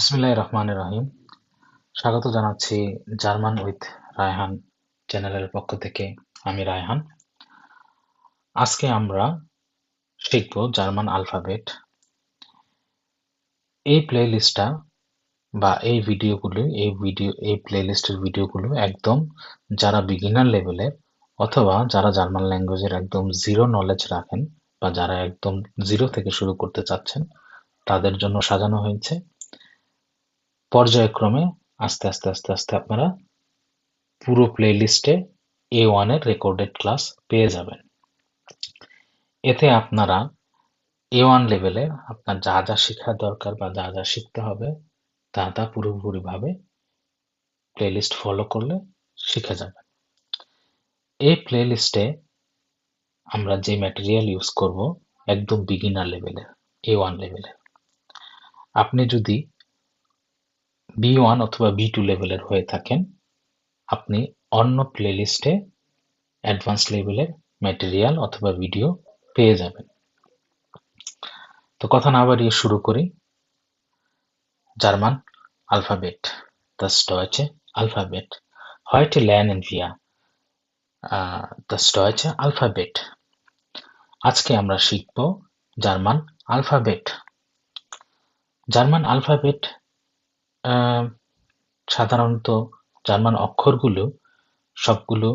বিসমিল্লাহির রহমানির রহিম। স্বাগত জানাচ্ছি জার্মান উইথ রায়হান চ্যানেলের পক্ষ থেকে। আমি রায়হান। আজকে আমরা শিখব জার্মান আলফাবেট। এই প্লেলিস্টটা বা এই প্লেলিস্টের ভিডিওগুলো একদম যারা বিগিনার লেভেলের অথবা যারা জার্মান ল্যাঙ্গুয়েজের একদম জিরো নলেজ রাখেন বা যারা একদম জিরো থেকে শুরু করতে চাচ্ছেন তাদের জন্য সাজানো হয়েছে। পর্যায়ক্রমে আস্তে আস্তে আস্তে আস্তে আপনারা পুরো প্লেলিস্টে A1 এর রেকর্ডেড ক্লাস পেয়ে যাবেন। এতে আপনারা A1 লেভেলে আপনার যা যা শেখা দরকার বা যা যা শিখতে হবে তা পুরোপুরিভাবে প্লেলিস্ট ফলো করলে শিখে যাবেন। এই প্লেলিস্টে আমরা যে ম্যাটেরিয়াল ইউজ করব একদম বিগিনার লেভেলের, A1 লেভেলের। আপনি যদি B1 অথবা B2 লেভেলের হয়ে থাকেন আপনি অন্য প্লেলিস্টে অ্যাডভান্স লেভেলের ম্যাটেরিয়াল অথবা ভিডিও পেয়ে যাবেন। তো কথা না বাড়িয়ে শুরু করি। German Alphabet, das deutsche Alphabet. Heute lernen wir das deutsche Alphabet. আজকে আমরা শিখব জার্মান আলফাবেট। জার্মান আলফাবেট সাধারণত জার্মান অক্ষরগুলো সবগুলো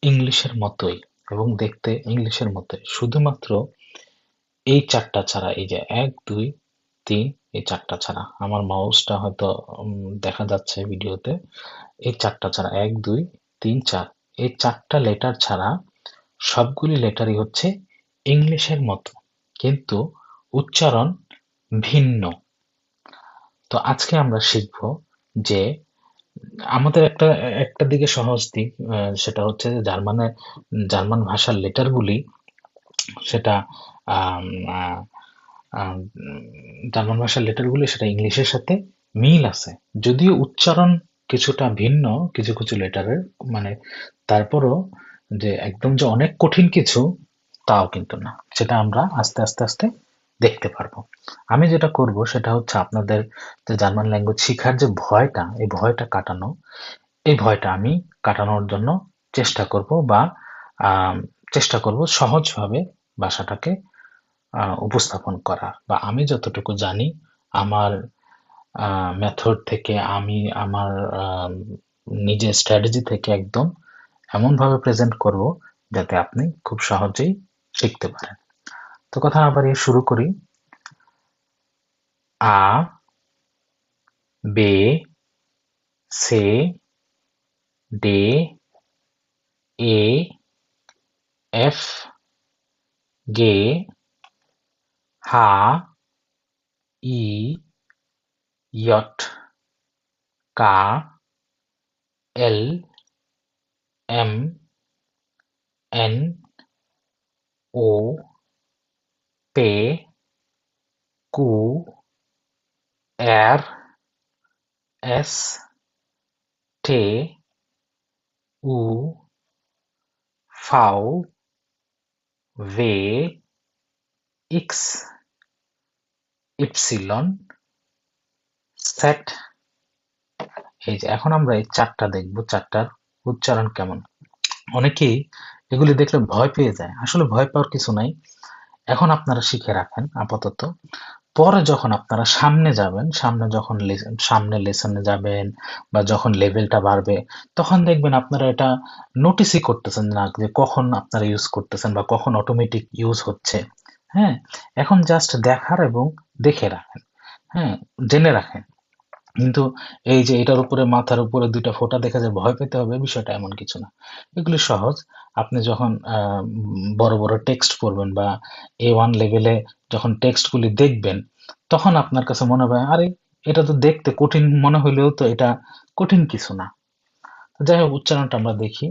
ইংলিশের মতোই এবং দেখতে ইংলিশের মতোই, শুধুমাত্র এই চারটা ছাড়া, এই যে 1 2 3, এই চারটা ছাড়া। আমার মাউসটা হয়তো দেখা যাচ্ছে ভিডিওতে। এই চারটা ছাড়া 1 2 3 4, এই চারটা লেটার ছাড়া সবগুলি লেটারই হচ্ছে ইংলিশের মতো, কিন্তু উচ্চারণ ভিন্ন। তো আজকে আমরা শিখব যে আমাদের একটা দিকে সহজ দিক, সেটা হচ্ছে যে জার্মান ভাষার লেটারগুলি সেটা আম, আহ, আম, জার্মান ভাষার লেটারগুলি সেটা ইংলিশের সাথে মিল আছে, যদিও উচ্চারণ কিছুটা ভিন্ন কিছু কিছু লেটারের, মানে তারপরও যে একদম যে অনেক কঠিন কিছু তাও কিন্তু না। সেটা আমরা আস্তে আস্তে আস্তে দেখতে পারবো। আমি যেটা করব সেটা হচ্ছে আপনাদের যে জার্মান ল্যাঙ্গুয়েজ শিখার যে ভয়টা, এই ভয়টা কাটানো। এই ভয়টা আমি কাটানোর জন্য চেষ্টা করব বা আম, চেষ্টা করব সহজভাবে ভাষাটাকে উপস্থাপন করার, বা আমি যতটুকু জানি আমার মেথড থেকে, আমি আমার নিজের স্ট্র্যাটেজি থেকে একদম এমনভাবে প্রেজেন্ট করব যাতে আপনি খুব সহজেই শিখতে পারেন। তো কথা না বাড়িয়ে শুরু করি। আ, বে, সে, ডে, এ, এফ, গে, হা, ই, ইয়ট, কা, এল, এম, এন, ও, পে, কু, আর, এস, টে, উ, ফাও, ভে, ইক্স, ইপসিলন, সেট। এই যে এখন আমরা এই চারটা দেখবো, চারটার উচ্চারণ কেমন। অনেকেই এগুলি দেখলে ভয় পেয়ে যায়, আসলে ভয় পাওয়ার কিছু নাই। এখন আপনারা শিখে রাখেন আপাতত। পরে যখন আপনারা সামনে যাবেন, সামনে লেসনে যাবেন বা যখন লেভেলটা বাড়বে, তখন দেখবেন আপনারা এটা নোটিসই করতেছেন না যে কখন আপনারা ইউজ করতেছেন বা কখন অটোমেটিক ইউজ হচ্ছে। হ্যাঁ, এখন জাস্ট দেখার এবং দেখে রাখেন। হ্যাঁ, জেনে রাখেন। কিন্তু এই যে এটার উপরে, মাথার উপরে দুইটা ফোঁটা দেখে যে ভয় পেতে হবে, বিষয়টা এমন কিছু না। এগুলি সহজ। আপনি যখন বড় বড় টেক্সট পড়বেন বা A1 লেভেলে যখন টেক্সটগুলি দেখবেন, তখন আপনার কাছে মনে হবে আরে এটা তো দেখতে কঠিন মনে হইলেও তো এটা কঠিন কিছু না। তো যাই হোক, উচ্চারণটা আমরা দেখি।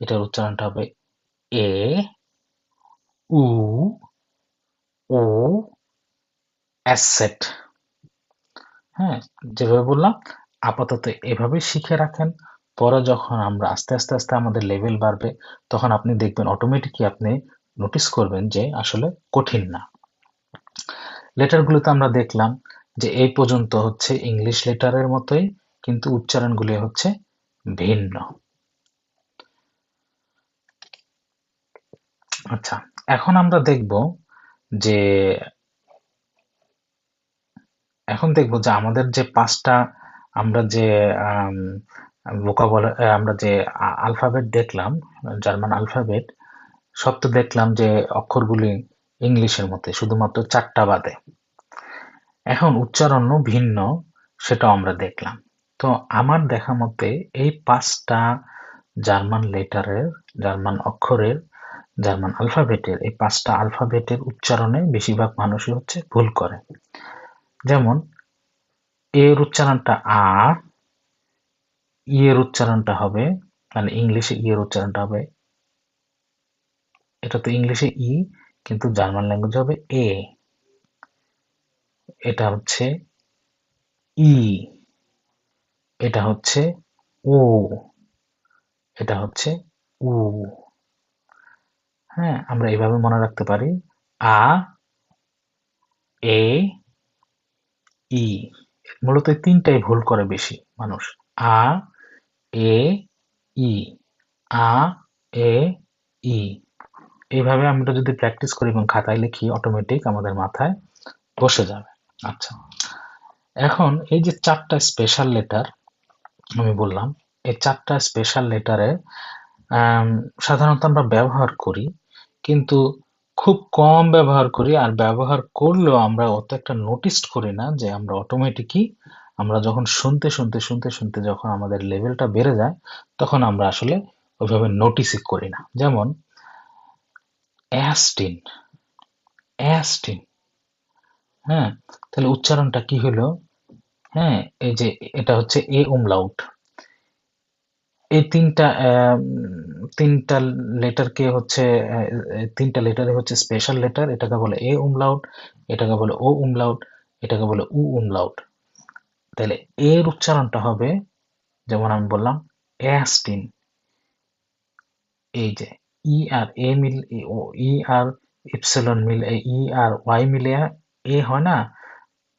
এটার উচ্চারণটা হবে এ, উ, ও, অ্যাসেট। হ্যাঁ, যেভাবে বললাম আপাতত এভাবে শিখে রাখেন। পরে যখন আমরা আস্তে আস্তে আস্তে আমাদের লেভেল বাড়বে, তখন আপনি দেখবেন অটোমেটিকই আপনি নোটিস করবেন যে আসলে কঠিন না। লেটারগুলো তো আমরা দেখলাম যে এই পর্যন্ত হচ্ছে ইংলিশ লেটারের মতোই, কিন্তু উচ্চারণগুলি হচ্ছে ভিন্ন। আচ্ছা, এখন আমরা দেখব যে আমাদের যে পাঁচটা, আমরা যে আমরা যে আলফাবেট দেখলাম, জার্মান আলফাবেট, সব তো দেখলাম যে অক্ষরগুলি ইংলিশের মতে, শুধুমাত্র চারটা বাদে। এখন উচ্চারণও ভিন্ন, সেটাও আমরা দেখলাম। তো আমার দেখা মতে এই পাঁচটা জার্মান লেটারের, জার্মান অক্ষরের, জার্মান আলফাবেটের, এই পাঁচটা আলফাবেটের উচ্চারণে বেশিরভাগ মানুষই হচ্ছে ভুল করে। যেমন এর উচ্চারণটা আ, ই এর উচ্চারণটা হবে, মানে ইংলিশে ই এর উচ্চারণটা হবে, এটা তো ইংলিশে ই, কিন্তু জার্মান ল্যাঙ্গুয়েজ হবে এ। এটা হচ্ছে ই, এটা হচ্ছে ও, এটা হচ্ছে উ। হ্যাঁ, আমরা এইভাবে মনে রাখতে পারি, আ, এ, ই। মূলত এই তিনটাই ভুল করে বেশি মানুষ। আ, এ, ই, আ, এ, ই। এইভাবে আমরা যদি প্র্যাকটিস করি এবং খাতায় লিখি, অটোমেটিক আমাদের মাথায় বসে যাবে। আচ্ছা, এখন এই যে চারটা স্পেশাল লেটার আমি বললাম, এই চারটা স্পেশাল লেটারে সাধারণত আমরা ব্যবহার করি, কিন্তু খুব কম ব্যবহার করি, আর ব্যবহার করলেও আমরা অত একটা নোটিস করি না, যে আমরা অটোমেটিকই আমরা যখন শুনতে যখন আমাদের লেভেলটা বেড়ে যায়, তখন আমরা আসলে ওইভাবে নোটিসই করি না। যেমন অ্যাস্টিন, অ্যাস্টিন, হ্যাঁ, তাহলে উচ্চারণটা কি হলো? হ্যাঁ, এই যে এটা হচ্ছে এ umlaut, এই তিনটা লেটারকে হচ্ছে, তিনটা লেটারে হচ্ছে স্পেশাল লেটার, এটাকে বলে এ umlaut, এটাকে বলে ও umlaut, এটাকে বলে উ umlaut। তাহলে এর উচ্চারণটা হবে, যেমন আমি বললাম অ্যাস্টিন, এই যে ই আর এ মিল, ই আর ইপসিলন মিল, ই আর ওয়াই মিলে এ হয় না,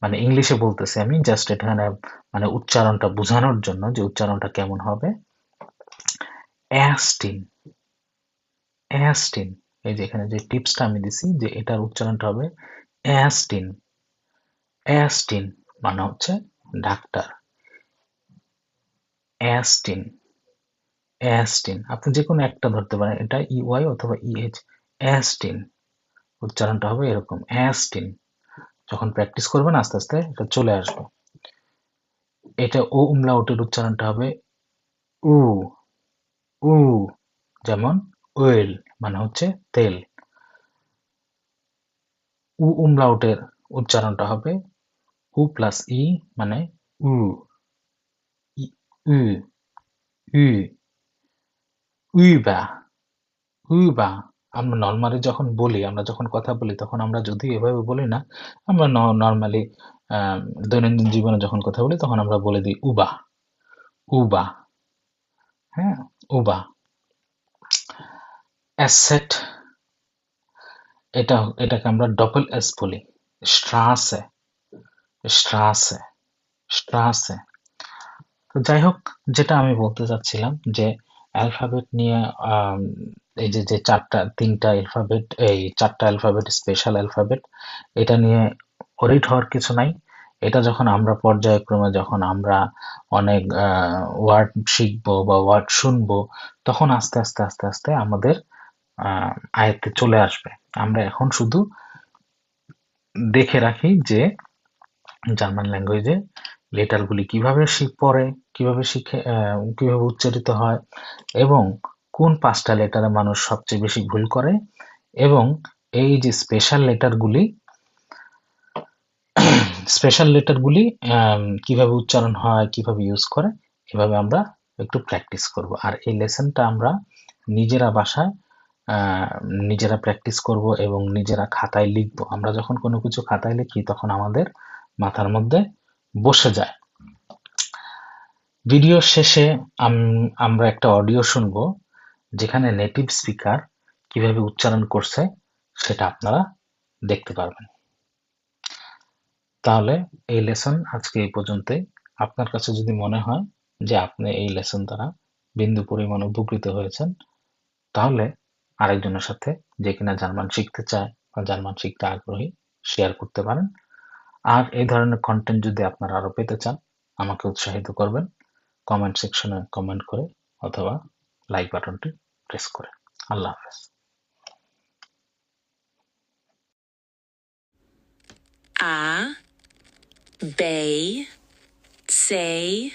মানে ইংলিশে বলতেছি আমি, জাস্ট এখানে মানে উচ্চারণটা বোঝানোর জন্য যে উচ্চারণটা কেমন হবে। অ্যাস্টিন, অ্যাস্টিন, এই যে এখানে যে টিপসটা আমি দিছি, যে এটার উচ্চারণটা হবে অ্যাস্টিন। অ্যাস্টিন মানে হচ্ছে ডাক্তার। অ্যাস্টিন, অ্যাস্টিন, আপনি যে কোনো একটা ধরতে পারেন, এটা ইওয়াই অথবা ইএইচ। অ্যাস্টিন উচ্চারণটা হবে এরকম, অ্যাস্টিন। যখন প্র্যাকটিস করবেন আস্তে আস্তে এটা চলে আসবে। এটা ও umlaut-এর উচ্চারণটা হবে উ, উ, যেমন ওয়েল মানে হচ্ছে তেল। উ umlaut-এর উচ্চারণটা হবে উ প্লাস ই মানে উ, উ, উ, উইবা, উইবা। আমরা নর্মালি যখন বলি, আমরা যখন কথা বলি, তখন আমরা যদি এভাবে বলি না, আমরা নর্মালি দৈনন্দিন জীবনে যখন কথা বলি, তখন আমরা বলে দিই উবা, উবা, হ্যাঁ, উবা। অ্যাসেট, এটাকে আমরা ডবল এস বলি, স্ট্রাসে, স্ট্রাসে, স্ট্রাসে। তো যাই হোক, যেটা আমি বলতে চাচ্ছিলাম যে অ্যালফাবেট নিয়ে, আম, এই যে যে তিনটা অ্যালফাবেট, এই চারটা অ্যালফাবেট স্পেশাল অ্যালফাবেট, এটা নিয়ে ওরিড হওয়ার কিছু নাই। এটা যখন আমরা পর্যায়ক্রমে, যখন আমরা অনেক ওয়ার্ড শিখবো বা ওয়ার্ড শুনবো, তখন আস্তে আস্তে আস্তে আস্তে আমাদের আয়ত্তে চলে আসবে। আমরা এখন শুধু দেখে রাখি যে জার্মান ল্যাঙ্গুয়েজে লেটারগুলি কিভাবে পড়ে, কিভাবে শিখে, কিভাবে উচ্চারিত হয়, এবং কোন পাঁচটা লেটারে মানুষ সবচেয়ে বেশি ভুল করে, এবং এই যে স্পেশাল লেটারগুলি কিভাবে উচ্চারণ হয়, কিভাবে ইউজ করে, এভাবে আমরা একটু প্র্যাকটিস করব। আর এই লেসনটা আমরা নিজেরা বাসায় আহ, নিজেরা প্র্যাকটিস করব এবং নিজেরা খাতায় লিখবো। আমরা যখন কোনো কিছু খাতায় লিখি, তখন আমাদের মাথার মধ্যে বসে যায়। ভিডিও শেষে আমরা একটা অডিও শুনবো, যেখানে নেটিভ স্পিকার কিভাবে উচ্চারণ করছে সেটা আপনারা দেখতে পারবেন। তাহলে এই লেসন আজকে এই পর্যন্তই। আপনার কাছে যদি মনে হয় যে আপনি এই লেসন দ্বারা বিন্দু পরিমাণ উপকৃত হয়েছেন, তাহলে আরেকজনের সাথে যে কিনা জার্মান শিখতে চায় বা জার্মান শিখতে আগ্রহী শেয়ার করতে পারেন। আর এই ধরনের কন্টেন্ট যদি আপনারা আরো পেতে চান, আমাকে উৎসাহিত করবেন কমেন্ট সেকশনে কমেন্ট করে অথবা লাইক বাটনটি প্রেস করে। আল্লাহ হাফেজ। A, bay, say,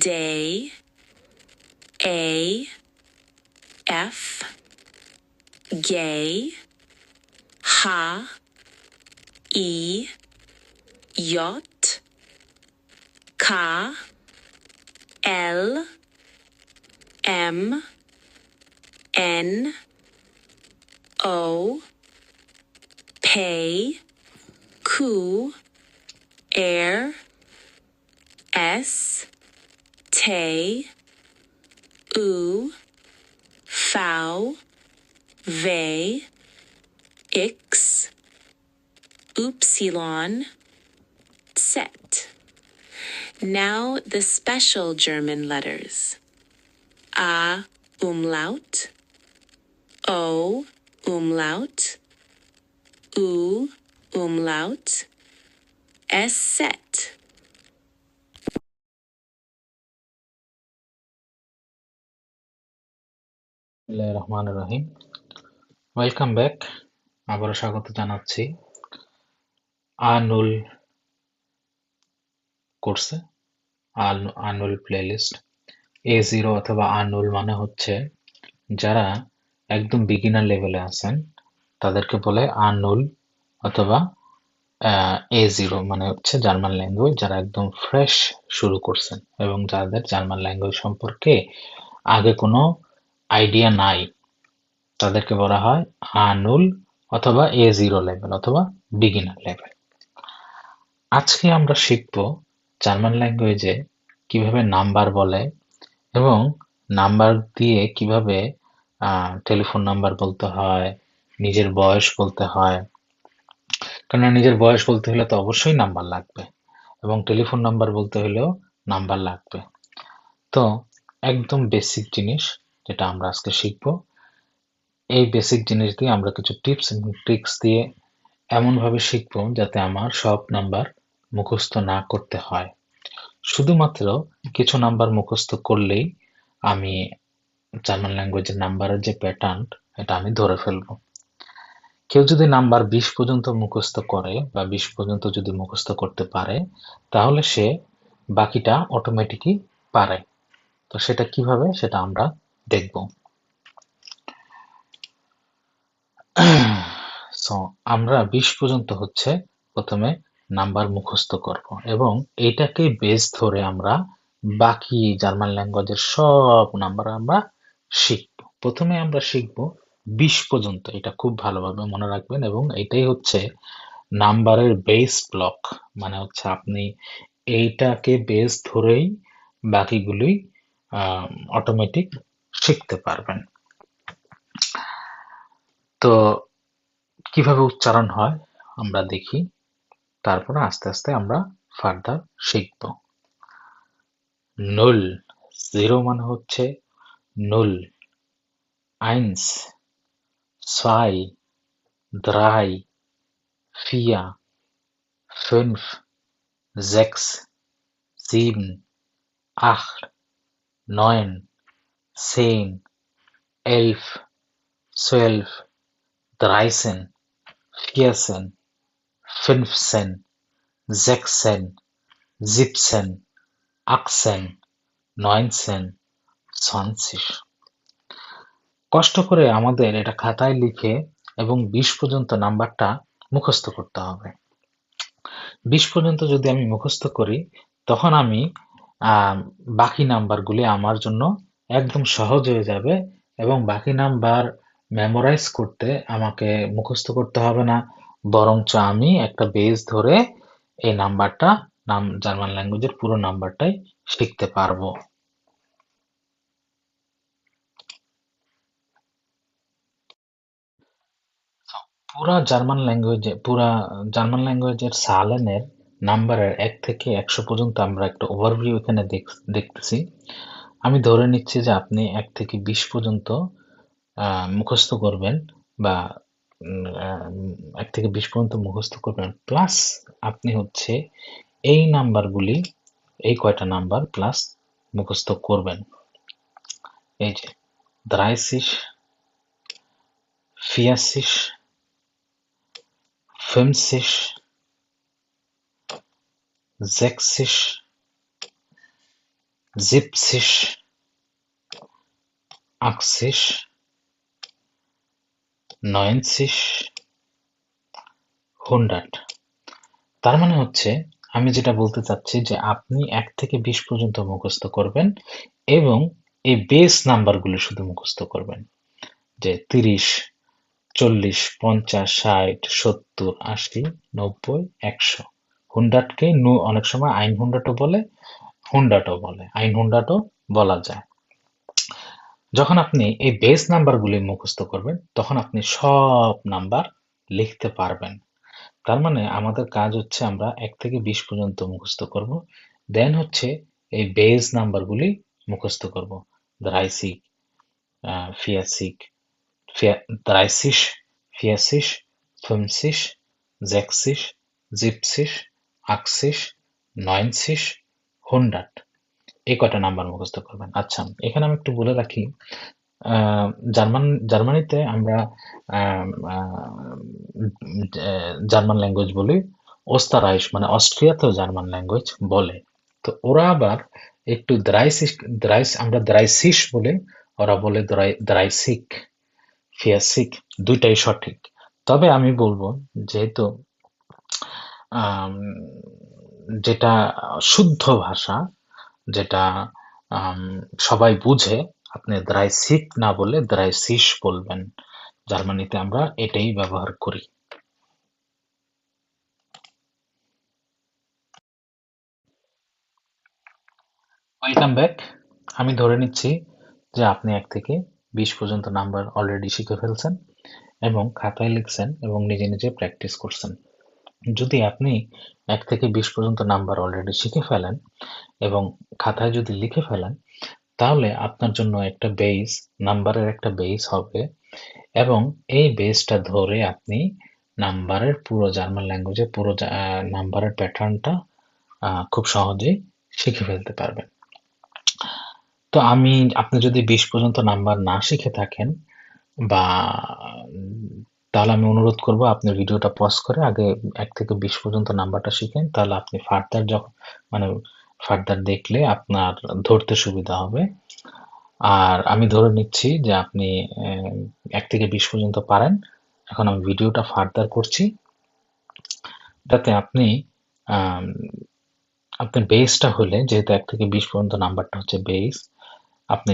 day, A, F, gay, ha, e, yacht, ka, l, m, n, o, pay, ku, air, s, tay, u, fow, vey, ix, upsilon, set. Now the special German letters. A umlaut, O umlaut, U umlaut, S set. বিসমিল্লাহির রহমানির রহিম। Welcome back. আবারও স্বাগত জানাচ্ছি আনুল কোর্সে, আনুল playlist. A0 অথবা আনুল মানে হচ্ছে যারা একদম বিগিনার লেভেলে আছেন তাদেরকে বলে আনুল, অথবা A0 মানে হচ্ছে জার্মান ল্যাঙ্গুয়েজ যারা একদম ফ্রেশ শুরু করছেন এবং যাদের জার্মান ল্যাঙ্গুয়েজ সম্পর্কে আগে কোনো আইডিয়া নাই, তাদেরকে বলা হয় আনুল অথবা A0 লেভেল অথবা বিগিনার লেভেল। আজকে আমরা শিখব জার্মান ল্যাঙ্গুয়েজে কিভাবে নাম্বার বলে এবং নাম্বার দিয়ে কিভাবে টেলিফোন নাম্বার বলতে হয়, নিজের বয়স বলতে হয়। কেননা নিজের বয়স বলতে হলে তো অবশ্যই নাম্বার লাগবে এবং টেলিফোন নাম্বার বলতে হলেও নাম্বার লাগবে। তো একদম বেসিক জিনিস যেটা আমরা আজকে শিখব, এই বেসিক জিনিস দিয়ে আমরা কিছু টিপস এবং ট্রিক্স দিয়ে এমনভাবে শিখব যাতে আমার সব নাম্বার মুখস্থ না করতে হয়। শুধুমাত্র কিছু নাম্বার মুখস্থ করলেই আমি জার্মান ল্যাঙ্গুয়েজের নাম্বারের যে প্যাটার্ন এটা আমি ধরে ফেলবো। কেউ যদি নাম্বার 20 পর্যন্ত মুখস্থ করে বা 20 পর্যন্ত যদি মুখস্থ করতে পারে, তাহলে সে বাকিটা অটোমেটিকই পারে। তো সেটা কিভাবে সেটা আমরা দেখব। সো আমরা 20 পর্যন্ত হচ্ছে প্রথমে নাম্বার মুখস্থ করব এবং এটাকে বেস ধরে আমরা বাকি জার্মান ল্যাঙ্গুয়েজের সব নাম্বার আমরা শিখব। প্রথমে আমরা শিখব 20 পর্যন্ত, এটা খুব ভালোভাবে মনে রাখবেন এবং এটাই হচ্ছে নাম্বারের বেস ব্লক। মানে হচ্ছে আপনি এইটাকে বেস ধরেই বাকিগুলি অটোমেটিক শিখতে পারবেন। তো কিভাবে উচ্চারণ হয় আমরা দেখি, তারপরে আস্তে আস্তে আমরা ফার্দার শিখব। নুল, 0 মানে হচ্ছে নুল, আইনস, ছয়, drei, vier, fünf, sechs, sieben, acht, neun, zehn, 11, 12, 13, 14, 15, 16, 17, 18, 19, 20। কষ্ট করে আমাদের এটা খাতায় লিখে এবং 20 পর্যন্ত নাম্বারটা মুখস্থ করতে হবে। 20 পর্যন্ত যদি আমি মুখস্থ করি, তখন আমি বাকি নাম্বারগুলি আমার জন্য একদম সহজ হয়ে যাবে এবং বাকি নাম্বার মেমোরাইজ করতে আমাকে মুখস্থ করতে হবে না, বরঞ্চ আমি একটা বেস ধরে এই নাম্বারটা জার্মান ল্যাঙ্গুয়েজের পুরো নাম্বারটাই শিখতে পারবো। পুরা জার্মান ল্যাঙ্গুয়েজের সালেনের নাম্বারের ১ থেকে ১০০ পর্যন্ত আমরা একটা ওভারভিউ এখানে দেখতেছি। আমি ধরে নিচ্ছি যে আপনি ১ থেকে ২০ পর্যন্ত মুখস্থ করবেন বা ১ থেকে ২০ পর্যন্ত মুখস্থ করবেন। প্লাস আপনি হচ্ছে এই নাম্বারগুলি, এই কয়টা নাম্বার প্লাস মুখস্থ করবেন। এই যে 30, 84, 50, 60, 70, 80, 90, 100। তার মানে হচ্ছে আমি যেটা বলতে চাচ্ছি যে আপনি ১ থেকে ২০ পর্যন্ত মুখস্থ করবেন এবং এই বেস নাম্বারগুলো শুধু মুখস্থ করবেন। যে ৩০, ৪০, ৫০, ৬০, ৭০, ৮০, ৯০, ১০০। 100 কে অনেক সময় আইন 100 ও বলে, 100 ও বলে। আইন 100 ও বলা যায়। যখন আপনি এই বেস নাম্বারগুলি মুখস্থ করবেন, তখন আপনি সব নাম্বার লিখতে পারবেন। তার মানে আমাদের কাজ হচ্ছে আমরা ১ থেকে ২০ পর্যন্ত মুখস্থ করব। দেন হচ্ছে এই বেস নাম্বারগুলি মুখস্থ করব। 30, 40, 30, 40, 50, 60, 70, 80, 90, 100 এই কয়টা নাম্বার মুখস্থ করবেন। আচ্ছা, এখানে আমি একটু বলে রাখি, আহ, জার্মানিতে আমরা আম, আহ, জার্মান ল্যাঙ্গুয়েজ বলি ওস্তারাইশ, মানে অস্ট্রিয়াতেও জার্মান ল্যাঙ্গুয়েজ বলে। তো ওরা আবার একটু আমরা দ্রাইসিস বলে, ওরা বলে দ্রাইসিক, ফিয়াসিক, দুইটাই সঠিক। তবে আমি বলবো, যেহেতু আম, যেটা শুদ্ধ ভাষা, যেটা আম, সবাই বুঝে, আপনি দ্রাইসিক না বলে দ্রাইসিস বলবেন। জার্মানিতে আমরা এটাই ব্যবহার করি। Welcome back. আমি ধরে নিচ্ছি যে আপনি ১ থেকে ২০ পর্যন্ত নাম্বার অলরেডি শিখে ফেলছেন এবং খাতায় লিখছেন এবং নিজে নিজে প্র্যাকটিস করছেন। যদি আপনি ১ থেকে ২০ পর্যন্ত নাম্বার অলরেডি শিখে ফেলেন এবং খাতায় যদি লিখে ফেলেন, তাহলে আপনার জন্য একটা বেস, নাম্বারের একটা বেস হবে এবং এই বেসটা ধরে আপনি নাম্বারের পুরো জার্মান ল্যাঙ্গুয়েজে পুরো নাম্বারের প্যাটার্নটা খুব সহজেই শিখে ফেলতে পারবেন। তো আপনি যদি ২০ পর্যন্ত নাম্বার না শিখে থাকেন বা তাহলে আমি অনুরোধ করব আপনি ভিডিওটা পজ করে আগে ১ থেকে ২০ পর্যন্ত নাম্বারটা শিখেন। তাহলে আপনি মানে ফার্দার দেখলে আপনার ধরতে সুবিধা হবে। আর আমি ধরে নিচ্ছি যে আপনি ১ থেকে ২০ পর্যন্ত পারেন। এখন আমি ভিডিওটা ফার্দার করছি যাতে আম, আপনার বেসটা হলে, যেহেতু ১ থেকে ২০ পর্যন্ত নাম্বারটা হচ্ছে বেস, আপনি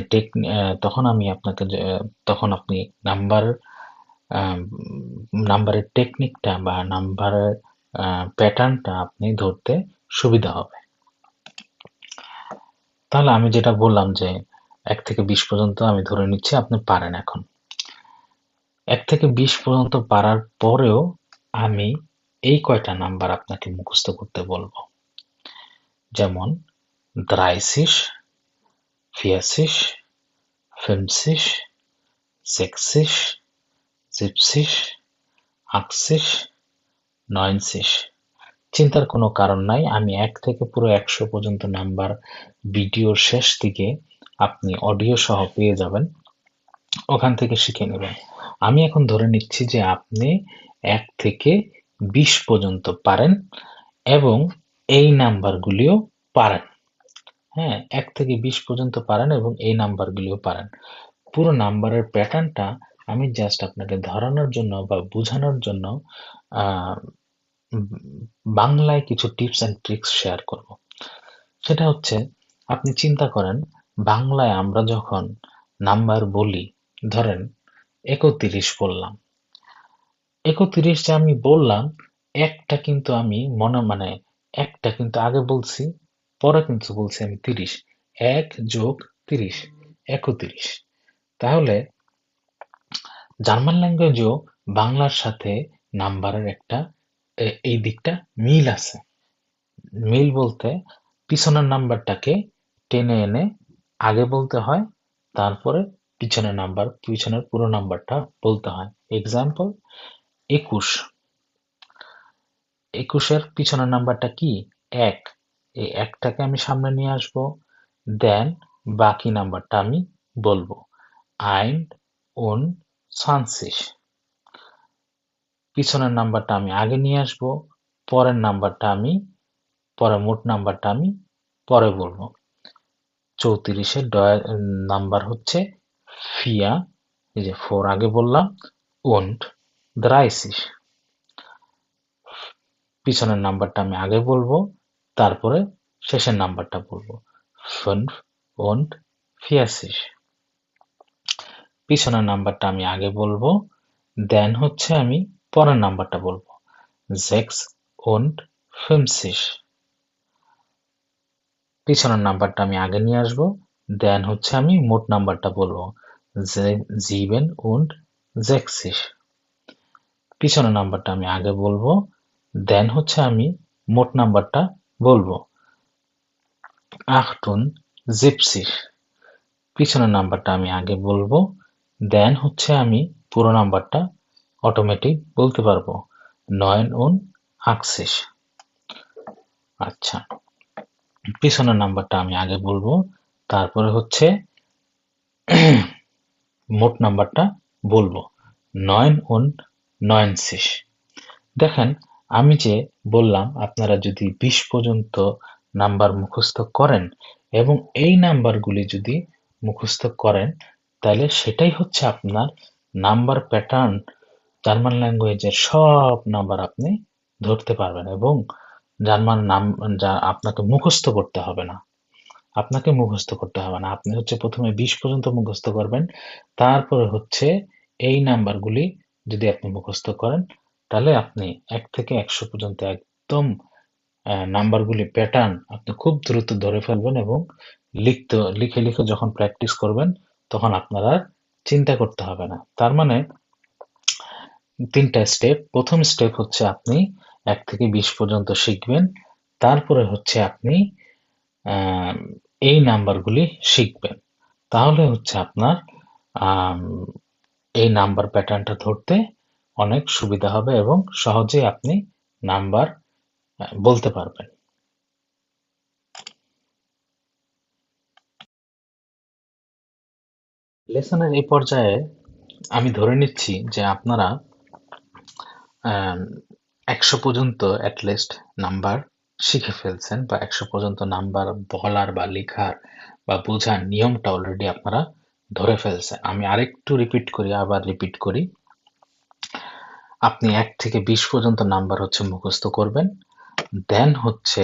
তখন আমি আপনাকে তখন আপনি নাম্বার আম, নাম্বারের টেকনিকটা বা নাম্বারের প্যাটার্নটা আপনি ধরতে সুবিধা হবে। তাহলে আমি যেটা বললাম যে ১ থেকে ২০ পর্যন্ত আমি ধরে নিচ্ছি আপনি পারেন এখন। ১ থেকে ২০ পর্যন্ত পারার পরেও আমি এই কয়টা নাম্বার আপনাকে মুখস্থ করতে বলবো। যেমন 30, 40, 50, 60, 70, 80, 90। চিন্তার কোনো কারণ নাই। আমি ১ থেকে পুরো ১০০ পর্যন্ত নাম্বার ভিডিওর শেষ দিকে আপনি অডিও সহ পেয়ে যাবেন। ওখান থেকে শিখে নেবেন। আমি এখন ধরে নিচ্ছি যে আপনি ১ থেকে ২০ পর্যন্ত পারেন এবং এই নাম্বারগুলিও পারেন। হ্যাঁ, ১ থেকে ২০ পর্যন্ত পারেন এবং এই নাম্বারগুলিও পারেন। পুরো নাম্বারের প্যাটার্নটা আমি জাস্ট আপনাকে ধরানোর জন্য বা বোঝানোর জন্য আহ, উম, বাংলায় কিছু টিপস অ্যান্ড ট্রিক্স শেয়ার করব। সেটা হচ্ছে, আপনি চিন্তা করেন, বাংলায় আমরা যখন নাম্বার বলি, ধরেন ৩১ বললাম, ৩১ যে আমি বললাম, একটা কিন্তু আমি মানে একটা কিন্তু আগে বলছি, পরে কিন্তু বলছি আমি ৩০। ১ যোগ ৩০, ৩১। তাহলে জার্মান ল্যাঙ্গুয়েজেও বাংলার সাথে নাম্বারের একটা এই দিকটা মিল আছে। মিল বলতে পিছনের নাম্বারটাকে টেনে এনে আগে বলতে হয়, তারপরে পিছনের পুরো নাম্বারটা বলতে হয়। এক্সাম্পল ২১। ২১-এর পিছনের নাম্বারটা কি? ১। এই ১টাকে আমি সামনে নিয়ে আসবো, দেন বাকি নাম্বারটা আমি বলবো। 21 পিছনের নাম্বারটা আমি আগে নিয়ে আসবো, পরের মোট নাম্বারটা আমি পরে বলবো। ৩৪-এর নাম্বার হচ্ছে 4, এই যে 4 আগে বললাম, und 30 পিছনের নাম্বারটা আমি আগে বলবো, তারপরে শেষের নাম্বারটা বলবো। 45 পিছনের নাম্বারটা আমি আগে বলবো, দেন হচ্ছে আমি পরের নাম্বারটা বলবো। 56 পিছনের নাম্বারটা আমি আগে নিয়ে আসবো, দেন হচ্ছে আমি মোট নাম্বারটা বলবো। 67 পিছনের নাম্বারটা আমি আগে বলবো, দেন হচ্ছে আমি মোট নাম্বারটা বলবো। 78 পিছনের নাম্বারটা আমি আগে বলবো, দেন হচ্ছে আমি পুরো নাম্বারটা অটোমেটিক বলতে পারবো। 89 আচ্ছা, পিছনের নাম্বারটা আমি আগে বলবো, তারপরে হচ্ছে মোট নাম্বারটা বলবো। 99 দেখেন, আমি যে বললাম আপনারা যদি 20 পর্যন্ত নাম্বার মুখস্থ করেন এবং এই নাম্বারগুলি যদি মুখস্থ করেন, তাহলে সেটাই হচ্ছে আপনার নাম্বার প্যাটার্ন। জার্মান ল্যাঙ্গুয়েজের সব নাম্বার আপনি ধরতে পারবেন এবং আপনাকে মুখস্থ করতে হবে না। আপনি হচ্ছে প্রথমে 20 পর্যন্ত মুখস্থ করবেন, তারপরে হচ্ছে এই নাম্বারগুলি যদি আপনি মুখস্থ করেন, তাহলে আপনি 1 থেকে 100 পর্যন্ত একদম নাম্বারগুলি প্যাটার্ন আপনি খুব দ্রুত ধরে ফেলবেন এবং লিখে লিখে যখন প্র্যাকটিস করবেন, তখন আপনার আর চিন্তা করতে হবে না। তার মানে 3টা স্টেপ। প্রথম স্টেপ হচ্ছে আপনি 1 থেকে 20 পর্যন্ত শিখবেন, তারপরে হচ্ছে আপনি এই নাম্বারগুলি শিখবেন। তাহলে হচ্ছে আপনার এই নাম্বার প্যাটার্নটা ধরতে অনেক সুবিধা হবে এবং সহজেই আপনি নাম্বার বলতে পারবেন। লেসনের এই পর্যায়ে আমি ধরে নিচ্ছি যে আপনারা 100 পর্যন্ত অ্যাটলিস্ট নাম্বার শিখে ফেলছেন, বা 100 পর্যন্ত নাম্বার বলার বা লেখার বা বোঝার নিয়মটা অলরেডি আপনারা ধরে ফেলছেন। আমি আবার রিপিট করি। আপনি 1 থেকে 20 পর্যন্ত নাম্বার হচ্ছে মুখস্থ করবেন, দেন হচ্ছে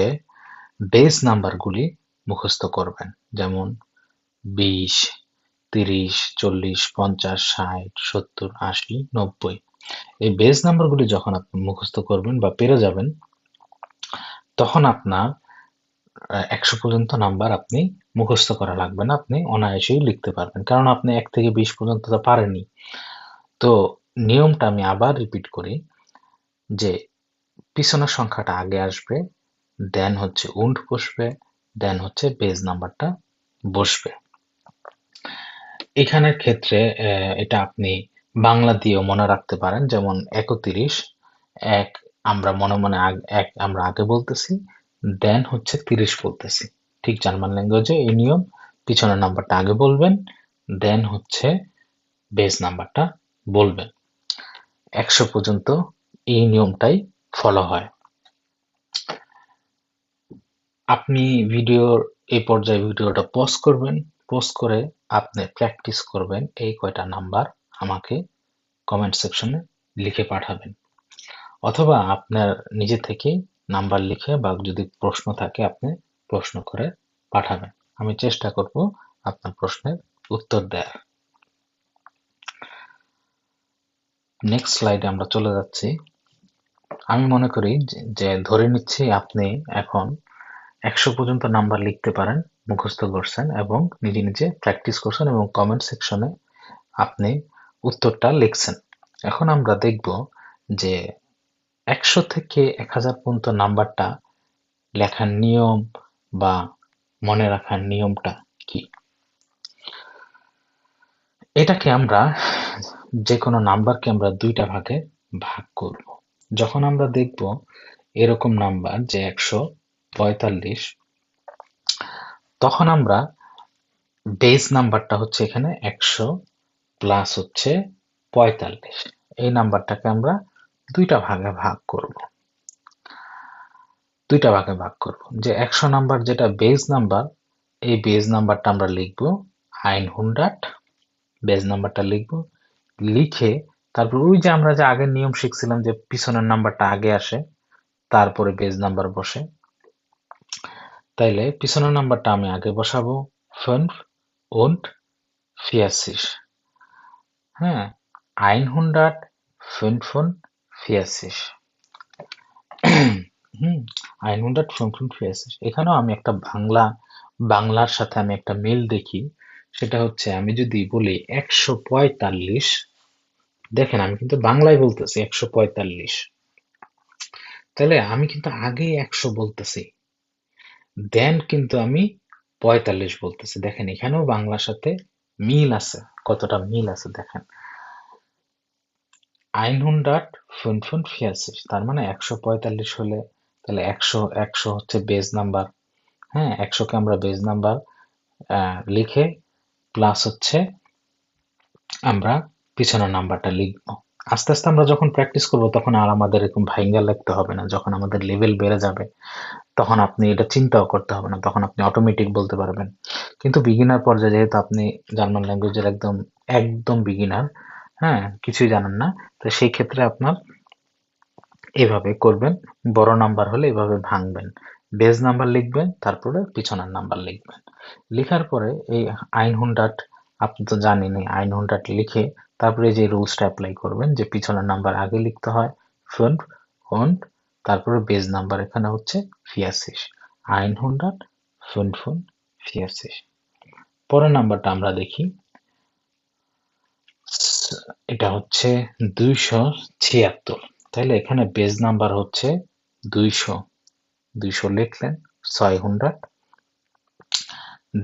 বেস নাম্বারগুলি মুখস্থ করবেন, যেমন 20, 30, 40, 50, 60, 70, 80, 90। এই বেস নাম্বারগুলি যখন আপনি মুখস্থ করবেন বা পেরে যাবেন, তখন আপনার 100 পর্যন্ত নাম্বার আপনি মুখস্থ করা লাগবে না, আপনি অনায়াসেই লিখতে পারবেন, কারণ আপনি 1 থেকে 20 পর্যন্ত তো পারেনই। তো নিয়মটা আমি আবার রিপিট করি যে পিছনের সংখ্যাটা আগে আসবে, দেন হচ্ছে und বসবে, দেন হচ্ছে বেস নাম্বারটা বসবে। এখানের ক্ষেত্রে এটা আপনি বাংলা দিয়েও মনে রাখতে পারেন, যেমন 31 এক আমরা আগে বলতেছি, দেন হচ্ছে 30 বলতেছি। ঠিক জার্মান ল্যাঙ্গুয়েজে এই নিয়ম, পিছনের নাম্বারটা আগে বলবেন, দেন হচ্ছে বেস নাম্বারটা বলবেন। 100 পর্যন্ত এই নিয়মটাই ফলো হয়। আপনি এই পর্যায়ে ভিডিওটা পজ করবেন, পজ করে আপনি প্র্যাকটিস করবেন এই কয়টা নাম্বার আমাকে কমেন্ট সেকশনে লিখে পাঠাবেন, অথবা আপনার নিজে থেকেই নাম্বার লিখে বা যদি প্রশ্ন থাকে আপনি প্রশ্ন করে পাঠাবেন। আমি চেষ্টা করব আপনার প্রশ্নের উত্তর দেওয়ার। নেক্সট স্লাইডে আমরা চলে যাচ্ছি। আমি মনে করি যে ধরে নিচ্ছি আপনি এখন 100 পর্যন্ত নাম্বার লিখতে পারেন, মুখস্থ করছেন এবং নিজে নিজে প্র্যাকটিস করছেন এবং কমেন্ট সেকশনে আপনি উত্তরটা লিখছেন। এখন আমরা দেখব যে 100 থেকে 1000 পর্যন্ত নাম্বারটা লেখার নিয়ম বা মনে রাখার নিয়মটা কি। এটাকে আমরা যে কোনো নাম্বারকে আমরা দুইটা ভাগে ভাগ করব। যখন আমরা দেখব এরকম নাম্বার যে 145, তখন আমরা বেস নাম্বারটা হচ্ছে এখানে 100 প্লাস হচ্ছে 45, এই নাম্বারটাকে আমরা দুইটা ভাগে ভাগ করব। যে 100 নাম্বার যেটা বেস নাম্বার, এই বেস নাম্বারটা আমরা লিখব 100, বেস নাম্বারটা লিখব, লিখে তারপর ওই যে আমরা যে আগের নিয়ম শিখছিলাম যে পিছনের নাম্বারটা আগে আসে তারপরে বেস নাম্বার বসে, তাইলে পিছনের নাম্বারটা আমি আগে বসাবো 545, হ্যাঁ, 145, 145। এখানেও আমি একটা বাংলার সাথে আমি একটা মিল দেখি, সেটা হচ্ছে আমি যদি বলি 145, দেখেন আমি কিন্তু বাংলায় বলতেছি 145, তাহলে আমি কিন্তু আগে 100 বলতেছি, দেন কিন্তু আমি 45 বলতেছি। দেখেন এখানেও বাংলার সাথে মিল আছে, কতটা মিল আছে দেখেন। 145, তার মানে 145 হলে তাহলে 100 হচ্ছে বেজ নাম্বার, হ্যাঁ, 100কে আমরা বেজ নাম্বার লিখে প্লাস হচ্ছে আমরা পিছনের নাম্বারটা লিখবো। আস্তে আস্তে আমরা যখন প্র্যাকটিস করব তখন আর আমাদের এরকম ভাইঙ্গা লিখতে হবে না। যখন আমাদের লেভেল বেড়ে যাবে তখন আপনি এটা চিন্তাও করতে হবে না, তখন আপনি অটোমেটিক বলতে পারবেন। কিন্তু বিগিনার পর্যায়ে যেহেতু আপনি জার্মান ল্যাঙ্গুয়েজের একদম একদম বিগিনার, হ্যাঁ, কিছুই জানেন না, তো সেই ক্ষেত্রে আপনার এভাবে করবেন। বড় নাম্বার হলে এভাবে ভাঙবেন, বেজ নাম্বার লিখবেন, তারপরে পিছনের নাম্বার লিখবেন। লেখার পরে এই 100 আপনি তো জানেনই, 100 লিখে তারপরে যে রুলসটা অ্যাপ্লাই করবেন যে পিছনের নাম্বার আগে লিখতে হয় 5 und, তারপরে বেজ নাম্বার এখানে হচ্ছে 84, 145। পরের নাম্বারটা আমরা দেখি, এটা হচ্ছে 276, তাহলে এখানে বেজ নাম্বার হচ্ছে 200, 200 লিখলেন, 600,